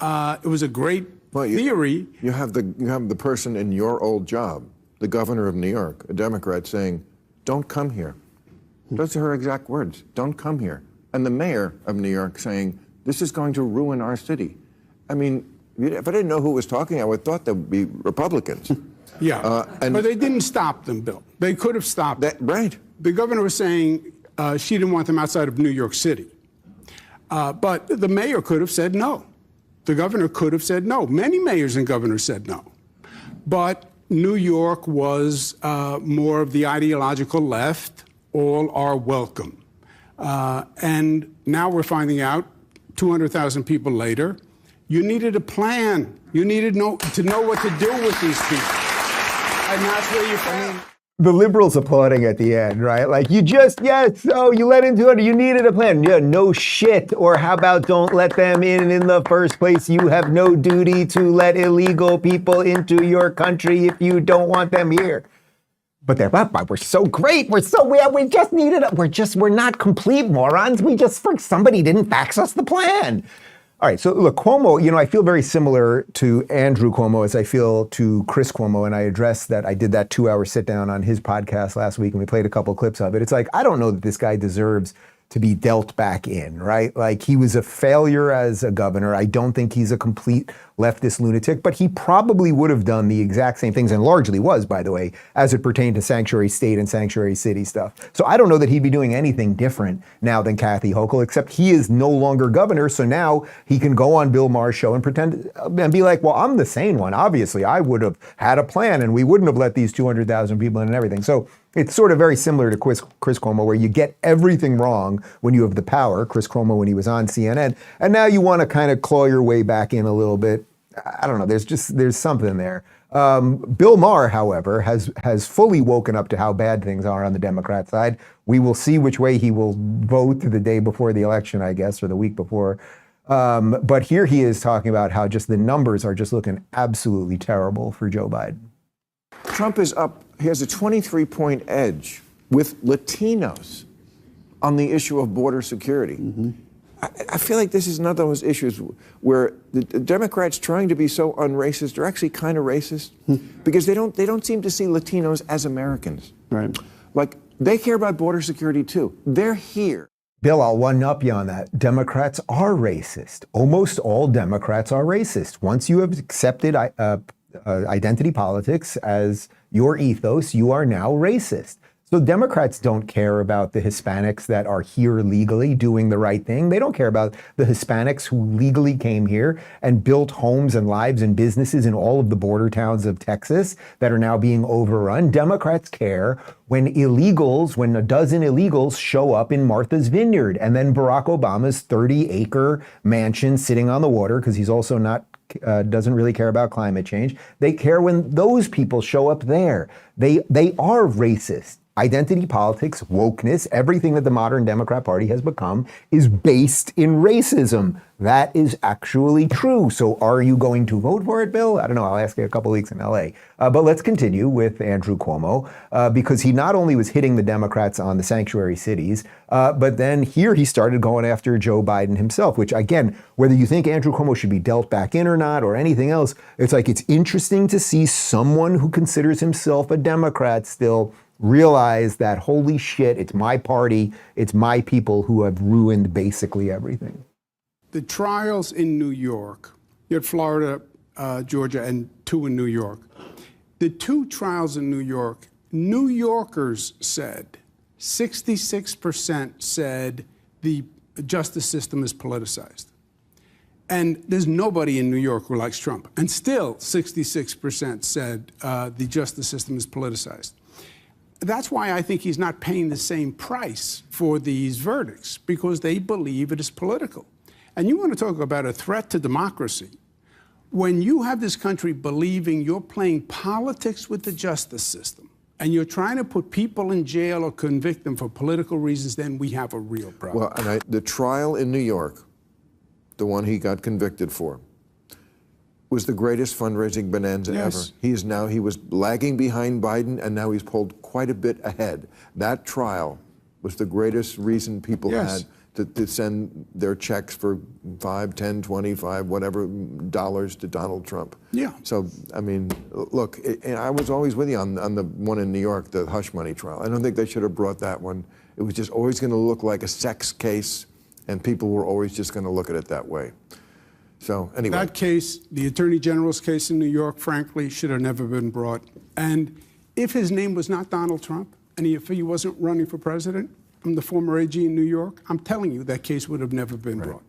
It was a great theory. You have the person in your old job, the governor of New York, a Democrat, saying, "Don't come here." Those are her exact words. "Don't come here." And the mayor of New York saying, "This is going to ruin our city." I mean, if I didn't know who was talking, I would have thought that would be Republicans. Yeah, but they didn't stop them, Bill. They could have stopped them. Right. The governor was saying she didn't want them outside of New York City. But the mayor could have said no. The governor could have said no. Many mayors and governors said no. But New York was more of the ideological left. All are welcome. And now we're finding out, 200,000 people later, you needed a plan. You needed to know what to do with these people. And that's where you find the liberals applauding at the end, right? Like, you let into it, you needed a plan. Yeah, no shit. Or how about don't let them in the first place? You have no duty to let illegal people into your country if you don't want them here. But we're so great. We just needed we're not complete morons. Somebody didn't fax us the plan. All right, so look, Cuomo, I feel very similar to Andrew Cuomo as I feel to Chris Cuomo, and I addressed that. I did that 2-hour sit down on his podcast last week, and we played a couple of clips of it. It's like, I don't know that this guy deserves to be dealt back in, right? Like, he was a failure as a governor. I don't think he's a complete leftist lunatic, but he probably would have done the exact same things, and largely was, by the way, as it pertained to sanctuary state and sanctuary city stuff. So I don't know that he'd be doing anything different now than Kathy Hochul, except he is no longer governor, so now he can go on Bill Maher's show and pretend and be like, well, I'm the sane one. Obviously, I would have had a plan, and we wouldn't have let these 200,000 people in and everything. So it's sort of very similar to Chris Cuomo, where you get everything wrong when you have the power, Chris Cuomo when he was on CNN, and now you want to kind of claw your way back in a little bit. I don't know, there's something there. Bill Maher, however, has fully woken up to how bad things are on the Democrat side. We will see which way he will vote the day before the election, I guess, or the week before. But here he is talking about how just the numbers are just looking absolutely terrible for Joe Biden. Trump is up. He has a 23-point edge with Latinos on the issue of border security. Mm-hmm. I feel like this is another of those issues where the Democrats trying to be so unracist are actually kind of racist because they don't seem to see Latinos as Americans. Right. Like, they care about border security too. They're here. Bill, I'll one-up you on that. Democrats are racist. Almost all Democrats are racist. Once you have accepted identity politics as your ethos, you are now racist. So Democrats don't care about the Hispanics that are here legally doing the right thing. They don't care about the Hispanics who legally came here and built homes and lives and businesses in all of the border towns of Texas that are now being overrun. Democrats care when a dozen illegals show up in Martha's Vineyard, and then Barack Obama's 30-acre mansion sitting on the water, because he's also doesn't really care about climate change. They care when those people show up there. They are racist. Identity politics, wokeness, everything that the modern Democrat Party has become is based in racism. That is actually true. So are you going to vote for it, Bill? I don't know. I'll ask you a couple weeks in LA. But let's continue with Andrew Cuomo, because he not only was hitting the Democrats on the sanctuary cities, but then here he started going after Joe Biden himself, which, again, whether you think Andrew Cuomo should be dealt back in or not or anything else, it's like it's interesting to see someone who considers himself a Democrat still realize that, holy shit, it's my party, it's my people who have ruined basically everything. The trials in New York, you had Florida, Georgia, and 2 in New York. The 2 trials in New York, New Yorkers said, 66% said the justice system is politicized. And there's nobody in New York who likes Trump. And still, 66% said the justice system is politicized. That's why I think he's not paying the same price for these verdicts, because they believe it is political. And you want to talk about a threat to democracy. When you have this country believing you're playing politics with the justice system and you're trying to put people in jail or convict them for political reasons, then we have a real problem. Well, and the trial in New York, the one he got convicted for, was the greatest fundraising bonanza ever. He was lagging behind Biden, and now he's pulled quite a bit ahead. That trial was the greatest reason people had to send their checks for $5, $10, $25, whatever dollars to Donald Trump. Yeah. So, I mean, look, I was always with you on the one in New York, the hush money trial. I don't think they should have brought that one. It was just always going to look like a sex case, and people were always just going to look at it that way. So anyway. That case, the Attorney General's case in New York, frankly, should have never been brought. And if his name was not Donald Trump, and if he wasn't running for president, I'm the former AG in New York, I'm telling you that case would have never been brought.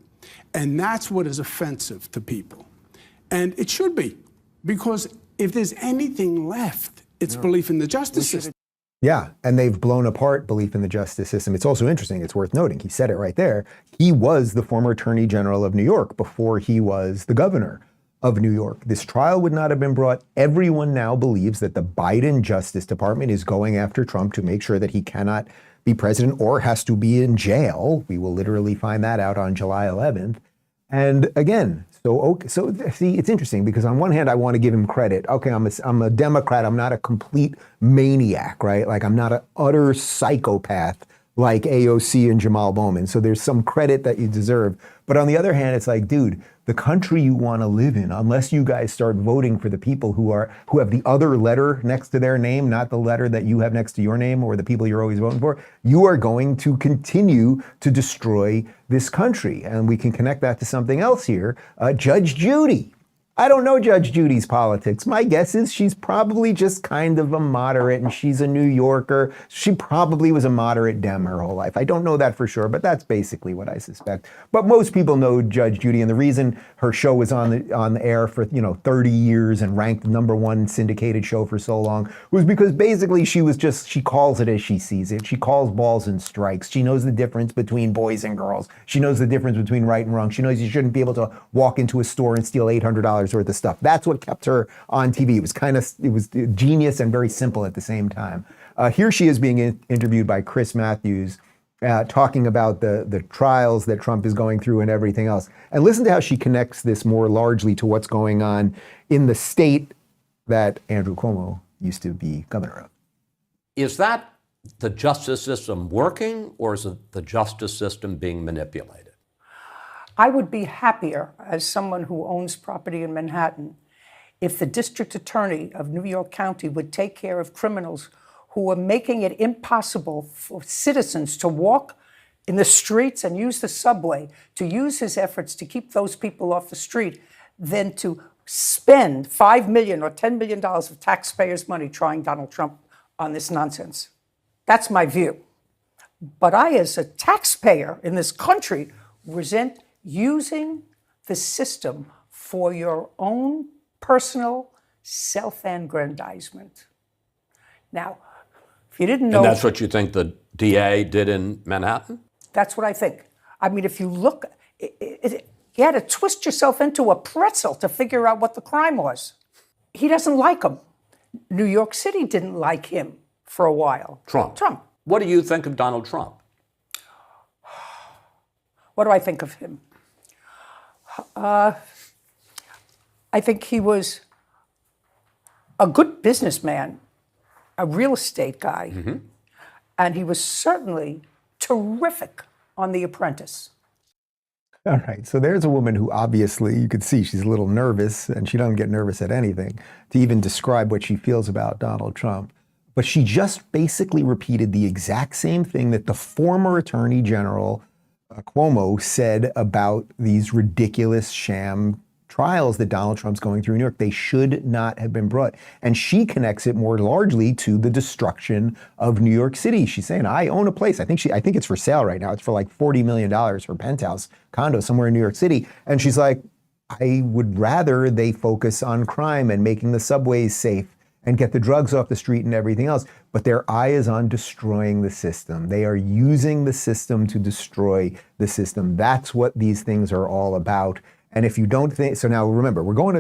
And that's what is offensive to people. And it should be, because if there's anything left, it's belief in the justice system. Yeah, and they've blown apart belief in the justice system. It's also interesting, it's worth noting, he said it right there, he was the former Attorney General of New York before he was the governor of New York. This trial would not have been brought. Everyone now believes that the Biden Justice Department is going after Trump to make sure that he cannot be president or has to be in jail. We will literally find that out on July 11th. And again, so see, it's interesting because on one hand, I want to give him credit. Okay, I'm a Democrat. I'm not a complete maniac, right? Like I'm not an utter psychopath like AOC and Jamal Bowman. So there's some credit that you deserve. But on the other hand, it's like, dude, the country you want to live in, unless you guys start voting for the people who have the other letter next to their name, not the letter that you have next to your name or the people you're always voting for, you are going to continue to destroy this country. And we can connect that to something else here. Judge Judy. I don't know Judge Judy's politics. My guess is she's probably just kind of a moderate, and she's a New Yorker. She probably was a moderate Dem her whole life. I don't know that for sure, but that's basically what I suspect. But most people know Judge Judy, and the reason her show was on the air for 30 years and ranked #1 syndicated show for so long was because basically she calls it as she sees it. She calls balls and strikes. She knows the difference between boys and girls. She knows the difference between right and wrong. She knows you shouldn't be able to walk into a store and steal $800 worth of stuff. That's what kept her on TV. It was genius and very simple at the same time. Here she is being interviewed by Chris Matthews, talking about the trials that Trump is going through and everything else. And listen to how she connects this more largely to what's going on in the state that Andrew Cuomo used to be governor of. Is that the justice system working, or is it the justice system being manipulated? I would be happier as someone who owns property in Manhattan if the district attorney of New York County would take care of criminals who are making it impossible for citizens to walk in the streets and use the subway, to use his efforts to keep those people off the street, than to spend $5 million or $10 million of taxpayers' money trying Donald Trump on this nonsense. That's my view. But I, as a taxpayer in this country, resent using the system for your own personal self-aggrandizement. Now, if you didn't know... And that's what you think the DA did in Manhattan? That's what I think. I mean, if you look, you had to twist yourself into a pretzel to figure out what the crime was. He doesn't like him. New York City didn't like him for a while. Trump. What do you think of Donald Trump? What do I think of him? I think he was a good businessman, a real estate guy, and he was certainly terrific on The Apprentice. All right, so there's a woman who obviously, you could see she's a little nervous, and she doesn't get nervous at anything, to even describe what she feels about Donald Trump. But she just basically repeated the exact same thing that the former Attorney General, Cuomo, said about these ridiculous sham trials that Donald Trump's going through in New York. They should not have been brought. And she connects it more largely to the destruction of New York City. She's saying, I own a place. I think it's for sale right now. It's for like $40 million for a penthouse condo somewhere in New York City. And she's like, I would rather they focus on crime and making the subways safe and get the drugs off the street and everything else. But their eye is on destroying the system. They are using the system to destroy the system. That's what these things are all about. And if you don't think, so now remember,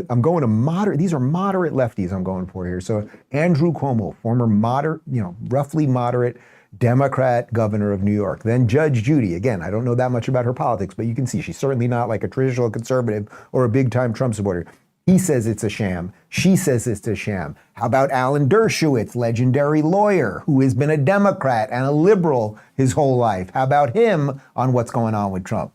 I'm going to moderate, these are moderate lefties I'm going for here. So Andrew Cuomo, former moderate, roughly moderate Democrat governor of New York. Then Judge Judy, again, I don't know that much about her politics, but you can see she's certainly not like a traditional conservative or a big time Trump supporter. He says it's a sham. She says it's a sham. How about Alan Dershowitz, legendary lawyer who has been a Democrat and a liberal his whole life? How about him on what's going on with Trump?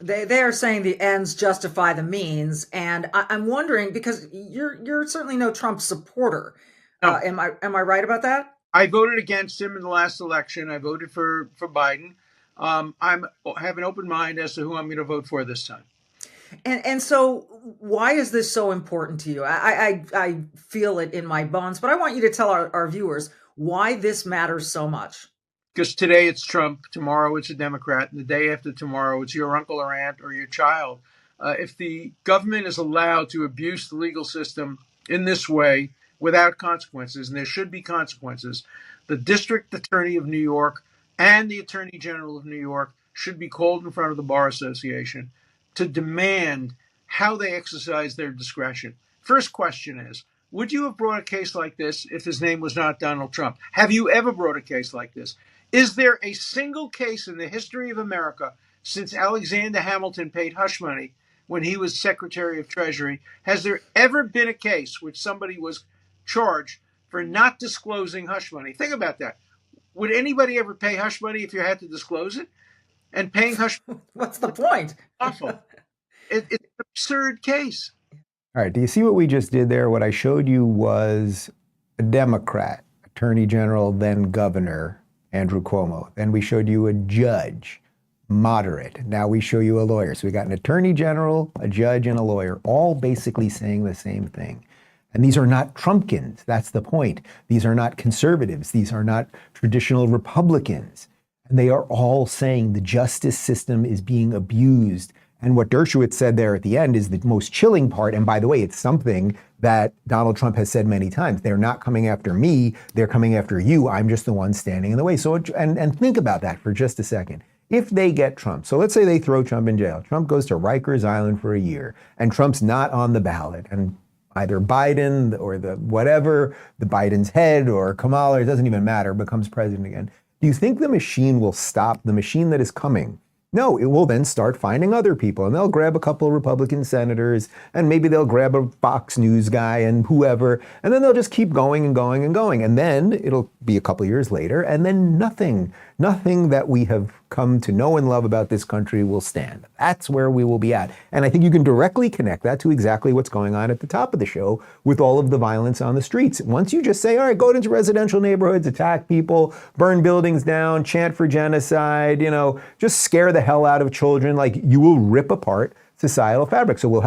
They are saying the ends justify the means, and I'm wondering, because you're certainly no Trump supporter. No. Am I right about that? I voted against him in the last election. I voted for Biden. I have an open mind as to who I'm going to vote for this time. And so why is this so important to you? I feel it in my bones, but I want you to tell our viewers why this matters so much. Because today it's Trump, tomorrow it's a Democrat, and the day after tomorrow it's your uncle or aunt or your child. If the government is allowed to abuse the legal system in this way without consequences, and there should be consequences, the district attorney of New York and the attorney general of New York should be called in front of the Bar Association to demand how they exercise their discretion. First question is, would you have brought a case like this if his name was not Donald Trump? Have you ever brought a case like this? Is there a single case in the history of America since Alexander Hamilton paid hush money when he was Secretary of Treasury? Has there ever been a case which somebody was charged for not disclosing hush money? Think about that. Would anybody ever pay hush money if you had to disclose it? And paying hush money. What's the point? Awful. It's an absurd case. All right, do you see what we just did there? What I showed you was a Democrat, Attorney General, then Governor, Andrew Cuomo. Then we showed you a judge, moderate. Now we show you a lawyer. So we got an Attorney General, a judge, and a lawyer, all basically saying the same thing. And these are not Trumpkins. That's the point. These are not conservatives. These are not traditional Republicans. And they are all saying the justice system is being abused. And what Dershowitz said there at the end is the most chilling part. And by the way, it's something that Donald Trump has said many times. They're not coming after me. They're coming after you. I'm just the one standing in the way. So, and think about that for just a second. If they get Trump, so let's say they throw Trump in jail. Trump goes to Rikers Island for a year, and Trump's not on the ballot. And either Biden or the Biden's head or Kamala, it doesn't even matter, becomes president again. Do you think the machine will stop the machine that is coming? No, it will then start finding other people, and they'll grab a couple of Republican senators, and maybe they'll grab a Fox News guy and whoever, and then they'll just keep going and going and going. And then it'll be a couple of years later, and then nothing that we have come to know and love about this country will stand. That's where we will be at. And I think you can directly connect that to exactly what's going on at the top of the show with all of the violence on the streets. Once you just say, all right, go into residential neighborhoods, attack people, burn buildings down, chant for genocide, just scare the hell out of children, like you will rip apart societal fabric. So we're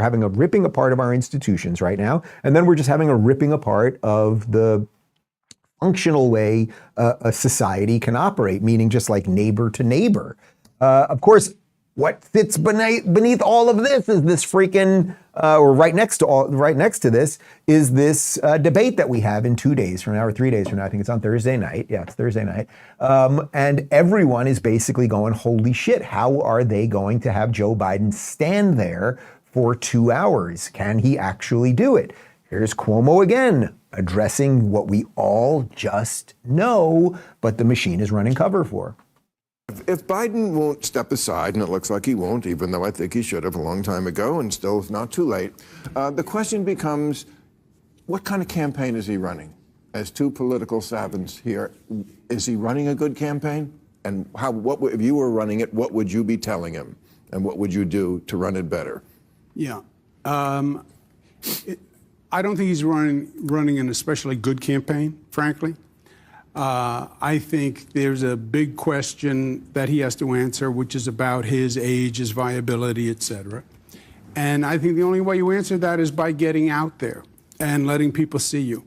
having a ripping apart of our institutions right now. And then we're just having a ripping apart of the functional way a society can operate, meaning just like neighbor to neighbor. Of course, what sits beneath all of this is this freaking, or right next to this is this debate that we have in 2 days from now or 3 days from now. I think it's on Thursday night. Yeah, it's Thursday night. And everyone is basically going, holy shit, how are they going to have Joe Biden stand there for 2 hours? Can he actually do it? Here's Cuomo again, addressing what we all just know, but the machine is running cover for. If Biden won't step aside, and it looks like he won't, even though I think he should have a long time ago, and still it's not too late, the question becomes, what kind of campaign is he running? As two political savants here, is he running a good campaign? And if you were running it, what would you be telling him? And what would you do to run it better? Yeah. I don't think he's running an especially good campaign, frankly. I think there's a big question that he has to answer, which is about his age, his viability, et cetera. And I think the only way you answer that is by getting out there and letting people see you.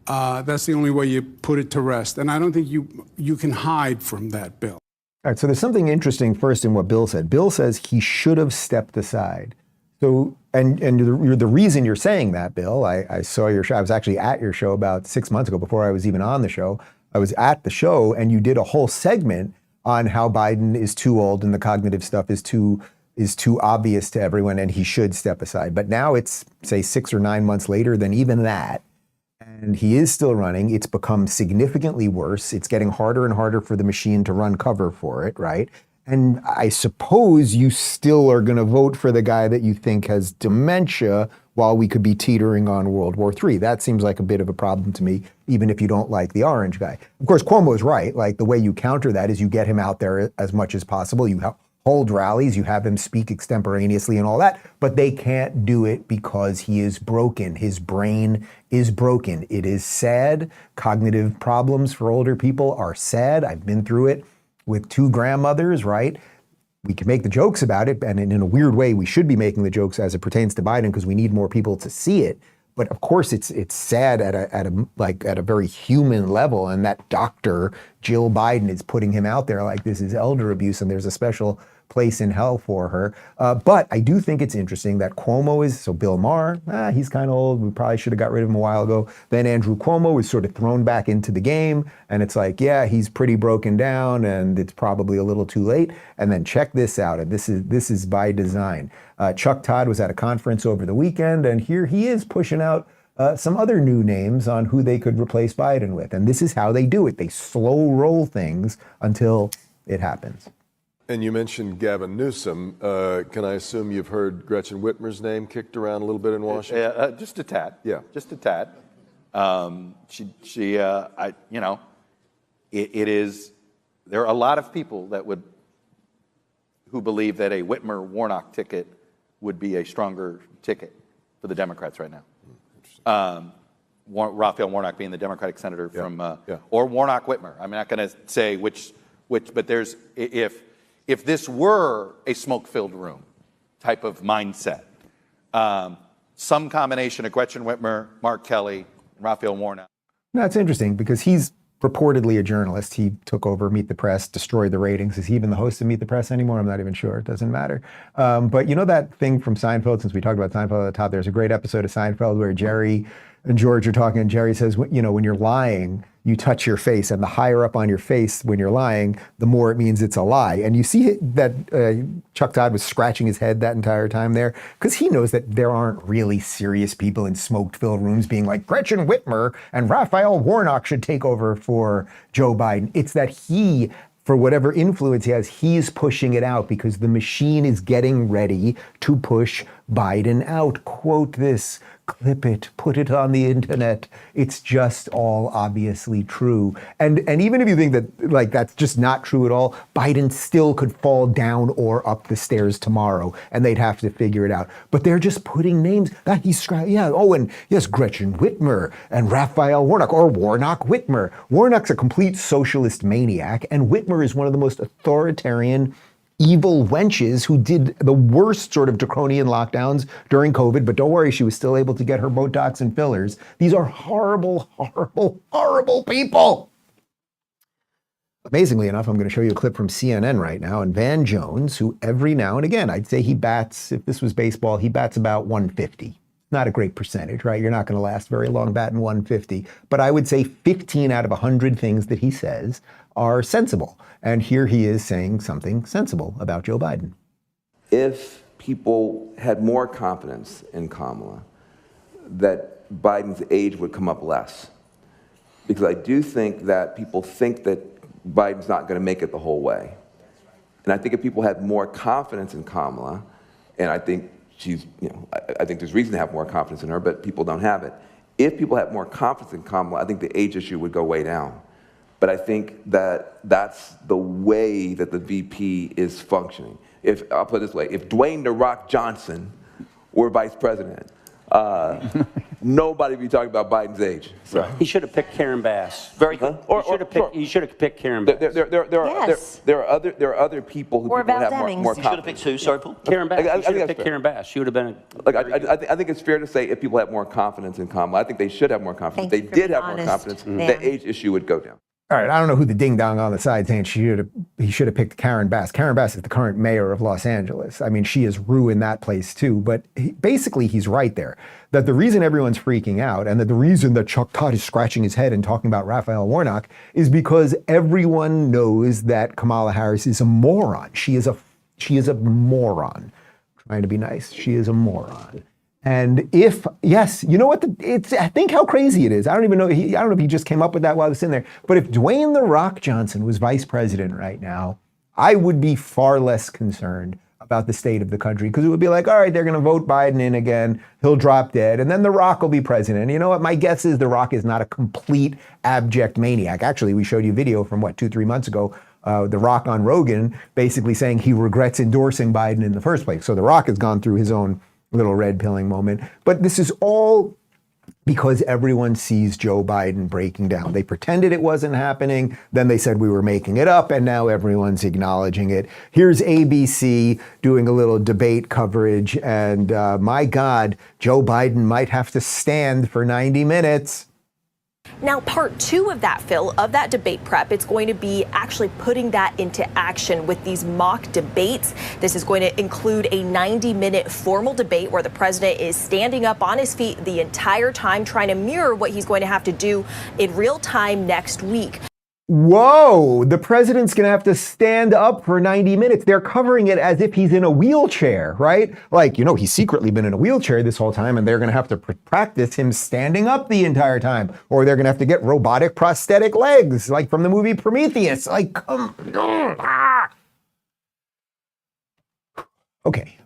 That's the only way you put it to rest. And I don't think you can hide from that, Bill. All right, so there's something interesting first in what Bill said. Bill says he should have stepped aside. So, and the reason you're saying that, Bill, I saw your show. I was actually at your show about 6 months ago before I was even on the show. I was at the show and you did a whole segment on how Biden is too old and the cognitive stuff is too obvious to everyone and he should step aside. But now it's, say, 6 or 9 months later than even that. And he is still running. It's become significantly worse. It's getting harder and harder for the machine to run cover for it, right? And I suppose you still are going to vote for the guy that you think has dementia while we could be teetering on World War III. That seems like a bit of a problem to me, even if you don't like the orange guy. Of course, Cuomo is right. Like, the way you counter that is you get him out there as much as possible. You hold rallies, you have him speak extemporaneously and all that, but they can't do it because he is broken. His brain is broken. It is sad. Cognitive problems for older people are sad. I've been through it with 2 grandmothers, right? We can make the jokes about it, and in a weird way, we should be making the jokes as it pertains to Biden because we need more people to see it. But of course, it's sad at a very human level, and that doctor Jill Biden is putting him out there like this is elder abuse, and there's a special place in hell for her. But I do think it's interesting that Cuomo is, so Bill Maher, he's kind of old. We probably should have got rid of him a while ago. Then Andrew Cuomo is sort of thrown back into the game. And it's like, yeah, he's pretty broken down and it's probably a little too late. And then check this out. And this is by design. Chuck Todd was at a conference over the weekend and here he is pushing out some other new names on who they could replace Biden with. And this is how they do it. They slow roll things until it happens. And you mentioned Gavin Newsom. Can I assume you've heard Gretchen Whitmer's name kicked around a little bit in Washington? Just a tad. Yeah. Just a tad. It is, there are a lot of people who believe that a Whitmer-Warnock ticket would be a stronger ticket for the Democrats right now. Raphael Warnock being the Democratic senator from, or Warnock-Whitmer. I'm not going to say which, but there's, if this were a smoke-filled room type of mindset, some combination of Gretchen Whitmer, Mark Kelly, Raphael Warnock. That's interesting because he's purportedly a journalist. He took over Meet the Press, destroyed the ratings. Is he even the host of Meet the Press anymore? I'm not even sure. It doesn't matter. But you know that thing from Seinfeld, since we talked about Seinfeld at the top, there's a great episode of Seinfeld where Jerry and George are talking and Jerry says, you know, when you're lying, you touch your face, and the higher up on your face when you're lying, the more it means it's a lie. And you see that Chuck Todd was scratching his head that entire time there because he knows that there aren't really serious people in smoke-filled rooms being like, Gretchen Whitmer and Raphael Warnock should take over for Joe Biden. It's that he, for whatever influence he has, he's pushing it out because the machine is getting ready to push Biden out. Quote this, clip it, put it on the internet. It's just all obviously true. And even if you think that like that's just not true at all, Biden still could fall down or up the stairs tomorrow and they'd have to figure it out. But they're just putting names that he's, and yes, Gretchen Whitmer and Raphael Warnock or Warnock Whitmer. Warnock's a complete socialist maniac and Whitmer is one of the most authoritarian evil wenches who did the worst sort of draconian lockdowns during COVID, but don't worry, she was still able to get her Botox and fillers. These are horrible, horrible, horrible people. Amazingly enough, I'm going to show you a clip from CNN right now, and Van Jones, who every now and again, I'd say he bats, if this was baseball, he bats about 150. Not a great percentage, right? You're not going to last very long batting 150. But I would say 15 out of 100 things that he says are sensible. And here he is saying something sensible about Joe Biden. If people had more confidence in Kamala, that Biden's age would come up less. Because I do think that people think that Biden's not going to make it the whole way. And I think if people had more confidence in Kamala, and I think she's, I think there's reason to have more confidence in her, but people don't have it. If people had more confidence in Kamala, I think the age issue would go way down. But I think that that's the way that the VP is functioning. I'll put it this way, if Dwayne "The Rock" Johnson were vice president, nobody would be talking about Biden's age. So. He should have picked Karen Bass. He should have picked Karen Bass. There are other people who people have more confidence. He should have picked who? Sorry, Paul? Karen Bass. He should have picked Karen Bass. She would have been I think it's fair to say if people have more confidence in Kamala, I think they should have more confidence. If they did have more confidence, the age issue would go down. All right, I don't know who the ding-dong on the side saying he should have picked Karen Bass. Karen Bass is the current mayor of Los Angeles. I mean, she has ruined that place too. But basically, he's right there. That the reason everyone's freaking out and that the reason that Chuck Todd is scratching his head and talking about Raphael Warnock is because everyone knows that Kamala Harris is a moron. She is a moron. Trying to be nice. She is a moron. And yes, you know what? I think how crazy it is. I don't know if he just came up with that while I was in there. But if Dwayne "The Rock" Johnson was vice president right now, I would be far less concerned about the state of the country because it would be like, all right, they're going to vote Biden in again. He'll drop dead. And then The Rock will be president. And you know what? My guess is The Rock is not a complete abject maniac. Actually, we showed you a video from 2-3 months ago. The Rock on Rogan basically saying he regrets endorsing Biden in the first place. So The Rock has gone through his own little red pilling moment. But this is all because everyone sees Joe Biden breaking down. They pretended it wasn't happening, then they said we were making it up, and now everyone's acknowledging it. Here's ABC doing a little debate coverage, and my God, Joe Biden might have to stand for 90 minutes. Now, part 2 of that, Phil, of that debate prep, it's going to be actually putting that into action with these mock debates. This is going to include a 90-minute formal debate where the president is standing up on his feet the entire time, trying to mirror what he's going to have to do in real time next week. Whoa, the president's going to have to stand up for 90 minutes. They're covering it as if he's in a wheelchair, right? Like, he's secretly been in a wheelchair this whole time, and they're going to have to practice him standing up the entire time. Or they're going to have to get robotic prosthetic legs, like from the movie Prometheus. Like, come on. Okay.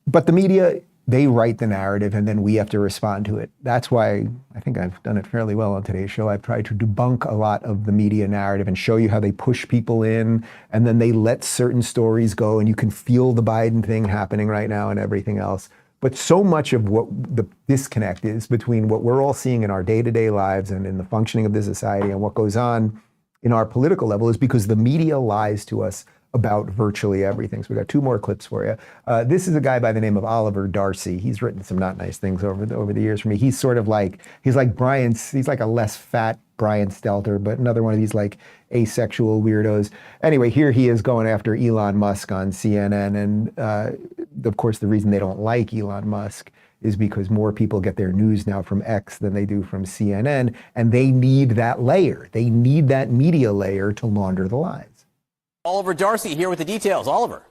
But the media, they write the narrative and then we have to respond to it. That's why I think I've done it fairly well on today's show. I've tried to debunk a lot of the media narrative and show you how they push people in and then they let certain stories go, and you can feel the Biden thing happening right now and everything else. But so much of what the disconnect is between what we're all seeing in our day-to-day lives and in the functioning of the society and what goes on in our political level is because the media lies to us about virtually everything. So we got 2 more clips for you. This is a guy by the name of Oliver Darcy. He's written some not nice things over the years for me. He's sort of like, he's like a less fat Brian Stelter, but another one of these like asexual weirdos. Anyway, here he is going after Elon Musk on CNN. And of course, the reason they don't like Elon Musk is because more people get their news now from X than they do from CNN. And they need that layer. They need that media layer to launder the lies. Oliver Darcy here with the details. Oliver.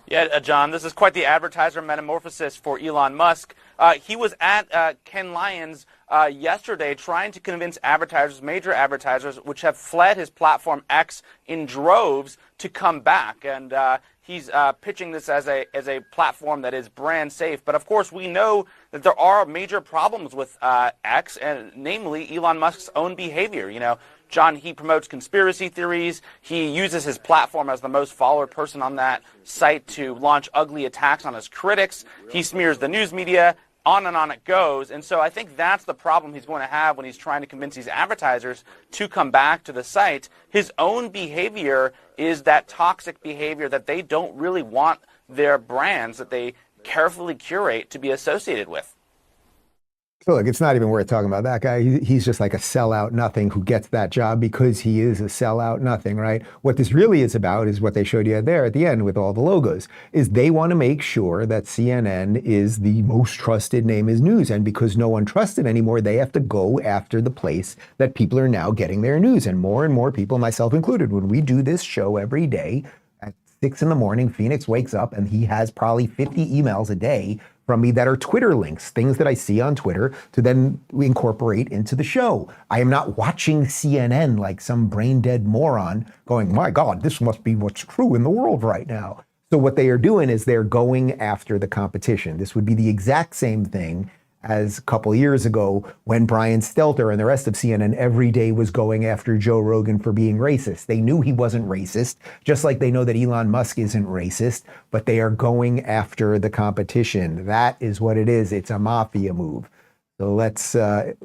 Yeah, John, this is quite the advertiser metamorphosis for Elon Musk. He was at Ken Lyons yesterday trying to convince advertisers, major advertisers, which have fled his platform X in droves, to come back. And he's pitching this as a platform that is brand safe. But of course, we know that there are major problems with X, and namely Elon Musk's own behavior. John, he promotes conspiracy theories. He uses his platform as the most followed person on that site to launch ugly attacks on his critics. He smears the news media on it goes. And so I think that's the problem he's going to have when he's trying to convince these advertisers to come back to the site. His own behavior is that toxic behavior that they don't really want their brands that they carefully curate to be associated with. So look, it's not even worth talking about that guy. He's just like a sellout nothing who gets that job because he is a sellout nothing, right? What this really is about is what they showed you there at the end with all the logos, is they want to make sure that CNN is the most trusted name as news. And because no one trusts it anymore, they have to go after the place that people are now getting their news. And more people, myself included, when we do this show every day at 6 a.m, Phoenix wakes up and he has probably 50 emails a day from me that are Twitter links, things that I see on Twitter to then incorporate into the show. I am not watching CNN like some brain dead moron going, my God, this must be what's true in the world right now. So what they are doing is they're going after the competition. This would be the exact same thing as a couple years ago when Brian Stelter and the rest of CNN every day was going after Joe Rogan for being racist. They knew he wasn't racist, just like they know that Elon Musk isn't racist, but they are going after the competition. That is what it is. It's a mafia move. So let's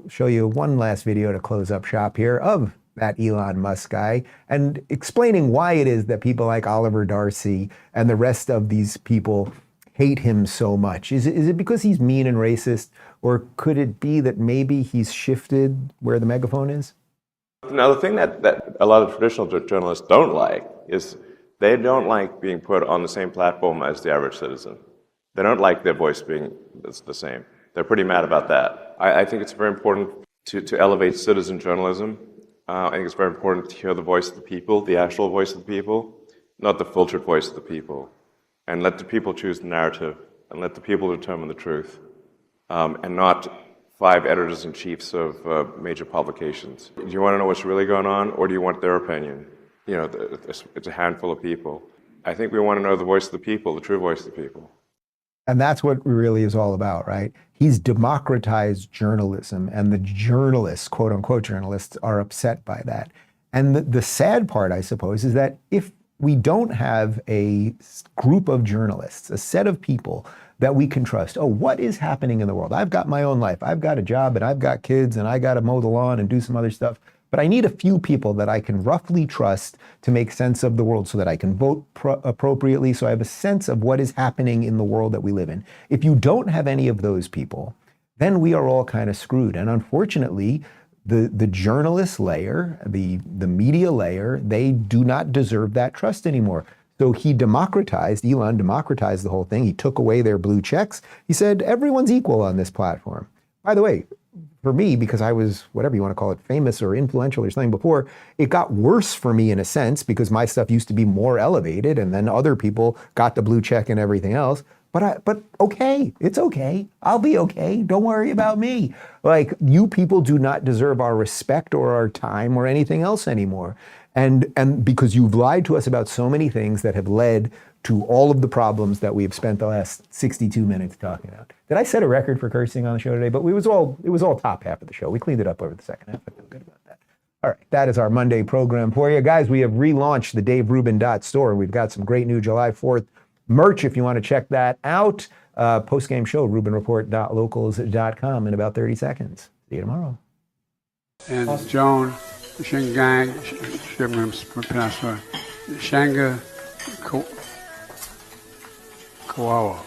show you one last video to close up shop here of that Elon Musk guy and explaining why it is that people like Oliver Darcy and the rest of these people hate him so much. Is it because he's mean and racist, or could it be that maybe he's shifted where the megaphone is? Now, the thing that a lot of traditional journalists don't like is they don't like being put on the same platform as the average citizen. They don't like their voice being the same. They're pretty mad about that. I think it's very important to elevate citizen journalism. I think it's very important to hear the voice of the people, the actual voice of the people, not the filtered voice of the people. And let the people choose the narrative, and let the people determine the truth, and not 5 editors-in-chiefs of major publications. Do you want to know what's really going on, or do you want their opinion? You know, it's a handful of people. I think we want to know the voice of the people, the true voice of the people. And that's what really is all about, right? He's democratized journalism, and the journalists, quote unquote journalists, are upset by that. And the sad part, I suppose, is that if we don't have a group of journalists, a set of people that we can trust. Oh, what is happening in the world? I've got my own life. I've got a job and I've got kids and I got to mow the lawn and do some other stuff. But I need a few people that I can roughly trust to make sense of the world so that I can vote appropriately, so I have a sense of what is happening in the world that we live in. If you don't have any of those people, then we are all kind of screwed. And unfortunately, the journalist layer, the media layer, they do not deserve that trust anymore. So Elon democratized the whole thing. He took away their blue checks. He said, everyone's equal on this platform. By the way, for me, because I was, whatever you want to call it, famous or influential or something before, it got worse for me in a sense because my stuff used to be more elevated and then other people got the blue check and everything else. But okay, it's okay. I'll be okay. Don't worry about me. Like, you people do not deserve our respect or our time or anything else anymore. And because you've lied to us about so many things that have led to all of the problems that we have spent the last 62 minutes talking about. Did I set a record for cursing on the show today? But it was all top half of the show. We cleaned it up over the second half. I feel good about that. All right, that is our Monday program for you. Guys, we have relaunched the DaveRubin.store. We've got some great new July 4th merch if you want to check that out. Post-game show, RubinReport.locals.com in about 30 seconds. See you tomorrow. And Joan, Shingang, Shanga, Kawawa.